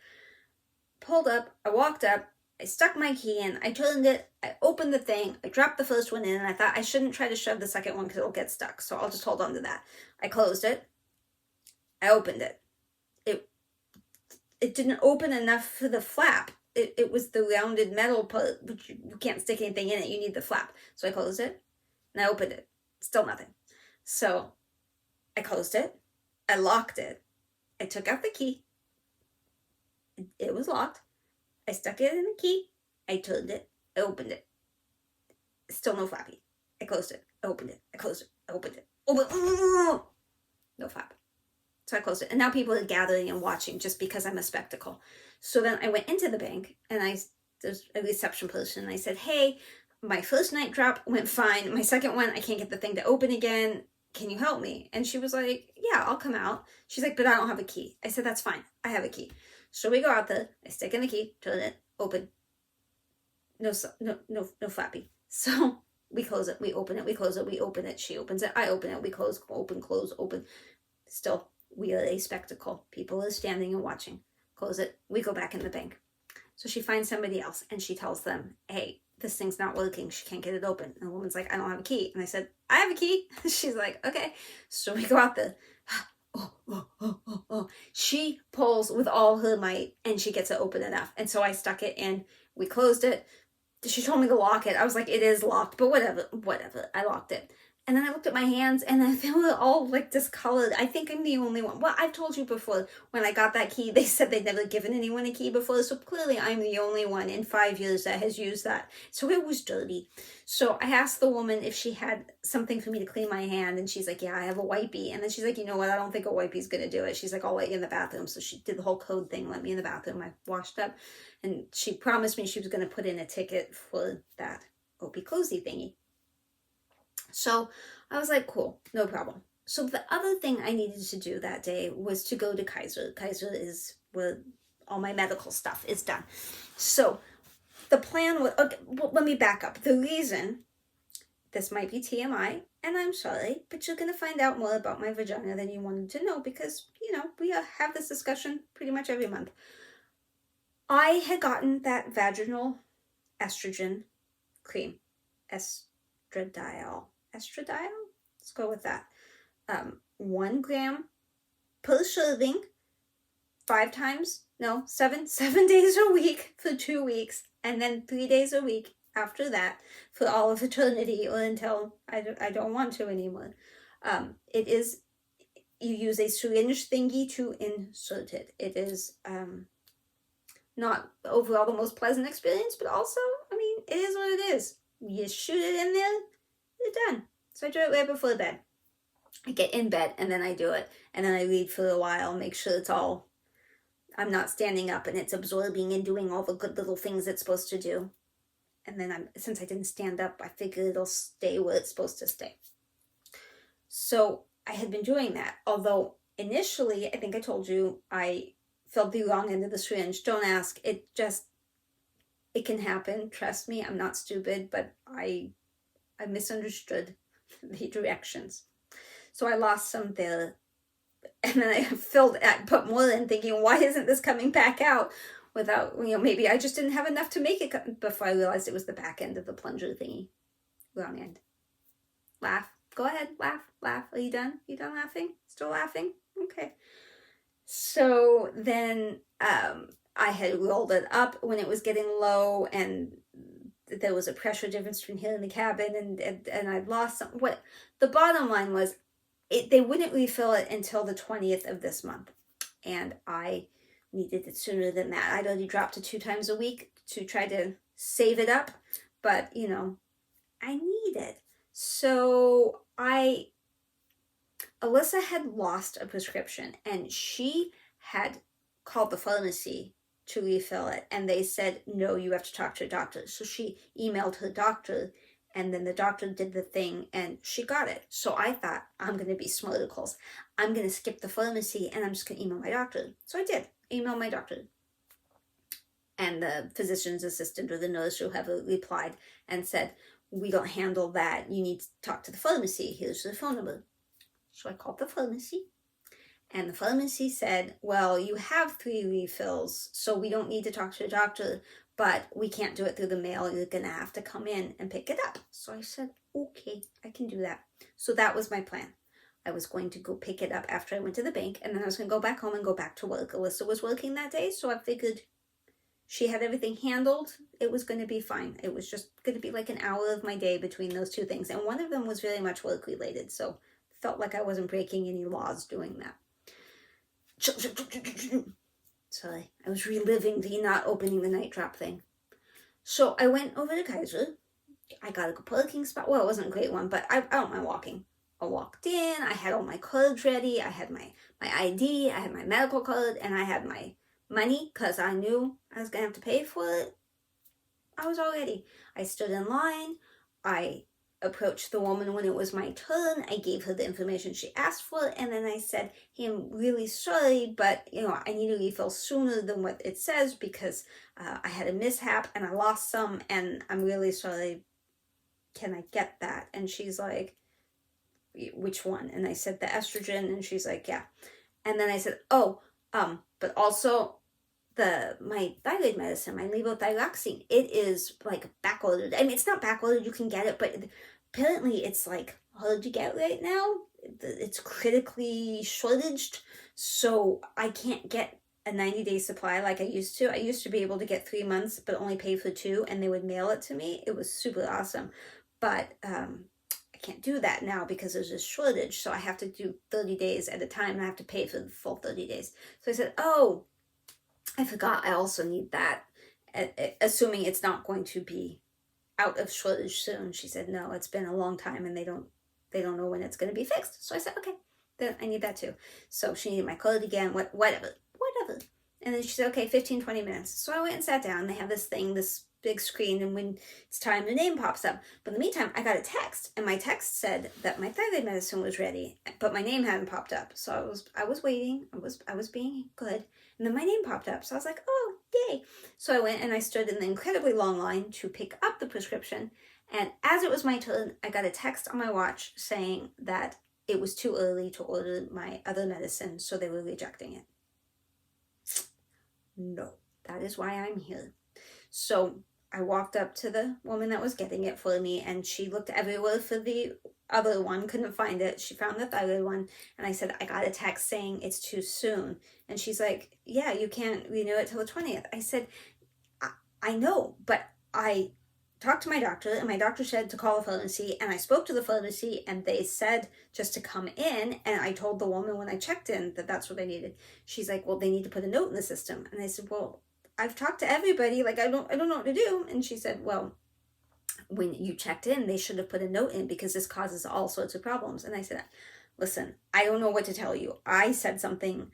S1: pulled up, I walked up, I stuck my key in, I turned it, I opened the thing, I dropped the first one in, and I thought I shouldn't try to shove the second one because it'll get stuck. So I'll just hold on to that. I closed it. I opened it. It didn't open enough for the flap. It was the rounded metal part, but you can't stick anything in it. You need the flap. So I closed it, and I opened it. Still nothing. So I closed it. I locked it. I took out the key. It was locked. I stuck it in the key. I turned it. I opened it. Still no flappy. I closed it. I opened it. I closed it. I opened it. No flap. So I closed it. And now people are gathering and watching just because I'm a spectacle. So then I went into the bank, and there's a reception person, and I said, hey, my first night drop went fine. My second one, I can't get the thing to open again. Can you help me? And she was like, yeah, I'll come out. She's like, but I don't have a key. I said, that's fine. I have a key. So we go out there. I stick in the key, turn it, open. No flappy. So we close it. We open it. We close it. We open it. She opens it. I open it. We close, open, close, open. Still, we are a spectacle. People are standing and watching. Close it. We go back in the bank. So she finds somebody else, and she tells them, hey, this thing's not working. She can't get it open. And the woman's like, I don't have a key. And I said, I have a key. She's like, okay. So we go out there. Oh. She pulls with all her might, and she gets it open enough. And so I stuck it in. We closed it. She told me to lock it. I was like, it is locked, but whatever. I locked it. And then I looked at my hands and they were all like discolored. I think I'm the only one. Well, I've told you before, when I got that key, they said they'd never given anyone a key before. So clearly I'm the only one in 5 years that has used that. So it was dirty. So I asked the woman if she had something for me to clean my hand. And she's like, yeah, I have a wipey. And then she's like, you know what? I don't think a wipey's going to do it. She's like, I'll let you in the bathroom. So she did the whole code thing, let me in the bathroom. I washed up. And she promised me she was going to put in a ticket for that Opie Cozy thingy. So I was like, cool, no problem. So the other thing I needed to do that day was to go to Kaiser. Kaiser is where all my medical stuff is done. So the plan was, okay, well, let me back up. The reason, this might be TMI, and I'm sorry, but you're going to find out more about my vagina than you wanted to know because, you know, we have this discussion pretty much every month. I had gotten that vaginal estrogen cream, estradiol. Let's go with that. 1 gram per serving, 7 days a week for 2 weeks, and then 3 days a week after that for all of eternity or until I don't want to anymore. It is, you use a syringe thingy to insert it. It is not overall the most pleasant experience, but also, I mean, it is what it is. You shoot it in there, you're done. So I do it right before bed. I get in bed and then I do it. And then I read for a while, make sure it's all, I'm not standing up and it's absorbing and doing all the good little things it's supposed to do. And then since I didn't stand up, I figured it'll stay where it's supposed to stay. So I had been doing that. Although initially, I think I told you, I felt the wrong end of the syringe. Don't ask. It can happen. Trust me, I'm not stupid, but I misunderstood the directions. So I lost some there. And then I put more in thinking, why isn't this coming back out without, maybe I just didn't have enough to make it before I realized it was the back end of the plunger thingy. Wrong end. Laugh. Go ahead. Laugh. Are you done? You done laughing? Still laughing? Okay. So then I had rolled it up when it was getting low and there was a pressure difference between here and the cabin and I'd lost some. What the bottom line was, they wouldn't refill it until the 20th of this month. And I needed it sooner than that. I'd already dropped to 2 times a week to try to save it up. But, I need it. So Alyssa had lost a prescription and she had called the pharmacy to refill it. And they said, no, you have to talk to a doctor. So she emailed her doctor and then the doctor did the thing and she got it. So I thought, I'm going to be smarticles. I'm going to skip the pharmacy and I'm just going to email my doctor. So I did email my doctor. And the physician's assistant or the nurse or whoever replied and said, we don't handle that. You need to talk to the pharmacy. Here's the phone number. So I called the pharmacy. And the pharmacy said, well, you have 3 refills, so we don't need to talk to a doctor, but we can't do it through the mail. You're going to have to come in and pick it up. So I said, okay, I can do that. So that was my plan. I was going to go pick it up after I went to the bank, and then I was going to go back home and go back to work. Alyssa was working that day, so I figured she had everything handled. It was going to be fine. It was just going to be like an hour of my day between those 2 things. And one of them was very much work related, so felt like I wasn't breaking any laws doing that. Sorry, I was reliving the not opening the night drop thing. So I went over to Kaiser. I got a good parking spot. Well, it wasn't a great one, but I don't mind walking. I walked in. I had all my cards ready. I had my ID. I had my medical card. And I had my money because I knew I was going to have to pay for it. I was all ready. I stood in line. I approached the woman when it was my turn. I gave her the information she asked for, and then I said, hey, I'm really sorry, but I need a refill sooner than what it says because I had a mishap and I lost some, and I'm really sorry. Can I get that? And she's like, which one? And I said the estrogen, and she's like, yeah. And then I said, but also my thyroid medicine, my levothyroxine, it is like backordered. I mean, it's not backordered, you can get it, but apparently it's like hard to get right now. It's critically shortaged, so I can't get a 90-day supply like I used to. I used to be able to get 3 months, but only pay for 2, and they would mail it to me. It was super awesome, but I can't do that now because there's a shortage. So I have to do 30 days at a time and I have to pay for the full 30 days. So I said, oh, I forgot I also need that. Assuming it's not going to be out of shortage soon. She said, no, it's been a long time and they don't know when it's going to be fixed. So I said, okay, then I need that too. So she needed my cardigan, whatever. And then she said, okay, 15, 20 minutes. So I went and sat down. They have this thing, this big screen, and when it's time, the name pops up. But in the meantime, I got a text, and my text said that my thyroid medicine was ready, but my name hadn't popped up. So I was waiting. I was being good, and then my name popped up. So I was like, oh, yay! So I went and I stood in the incredibly long line to pick up the prescription. And as it was my turn, I got a text on my watch saying that it was too early to order my other medicine, so they were rejecting it. No, that is why I'm here. So I walked up to the woman that was getting it for me, and she looked everywhere for the other one, couldn't find it. She found the thyroid one, and I said, I got a text saying it's too soon. And she's like, yeah, you can't renew it till the 20th. I said, I know, but I talked to my doctor, and my doctor said to call the pharmacy, and I spoke to the pharmacy, and they said just to come in, and I told the woman when I checked in that that's what I needed. She's like, well, they need to put a note in the system. And I said, well, I've talked to everybody, like I don't know what to do. And she said, well, when you checked in, they should have put a note in because this causes all sorts of problems. And I said, listen, I don't know what to tell you. I said something,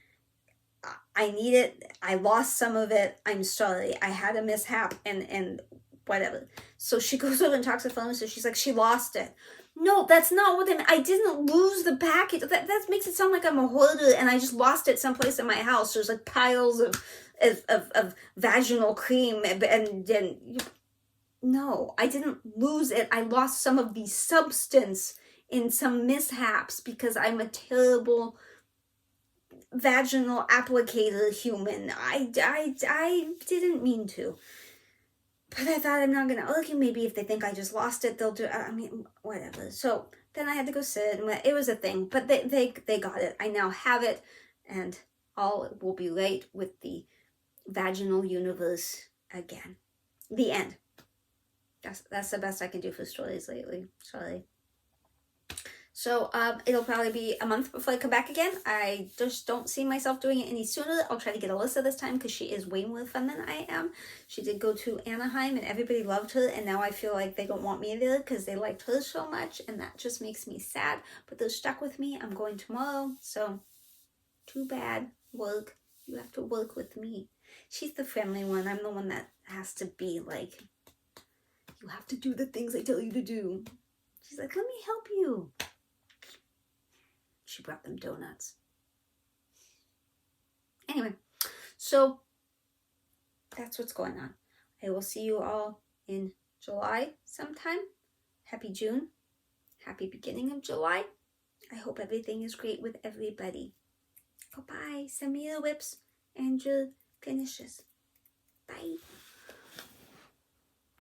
S1: I need it, I lost some of it, I'm sorry, I had a mishap, and whatever. So she goes over and talks to the pharmacist. She's like, she lost it. No, that's not what I didn't lose the package. That makes it sound like I'm a hoarder and I just lost it someplace in my house. There's like piles of vaginal cream and no, I didn't lose it. I lost some of the substance in some mishaps because I'm a terrible vaginal applicator human. I didn't mean to. But I thought, I'm not going to argue. Maybe if they think I just lost it, they'll do, I mean, whatever. So then I had to go sit, and it was a thing. But they got it. I now have it, and all will be right with the vaginal universe again. The end. That's the best I can do for stories lately. Sorry. So it'll probably be a month before I come back again. I just don't see myself doing it any sooner. I'll try to get Alyssa this time because she is way more fun than I am. She did go to Anaheim and everybody loved her, and now I feel like they don't want me there because they liked her so much, and that just makes me sad. But they're stuck with me. I'm going tomorrow, so too bad. Work. You have to work with me. She's the friendly one. I'm the one that has to be like, you have to do the things I tell you to do. She's like, let me help you. She brought them donuts. Anyway, so that's what's going on. I will see you all in July sometime. Happy June. Happy beginning of July. I hope everything is great with everybody. Bye-bye. Send me the whips and your finishes. Bye.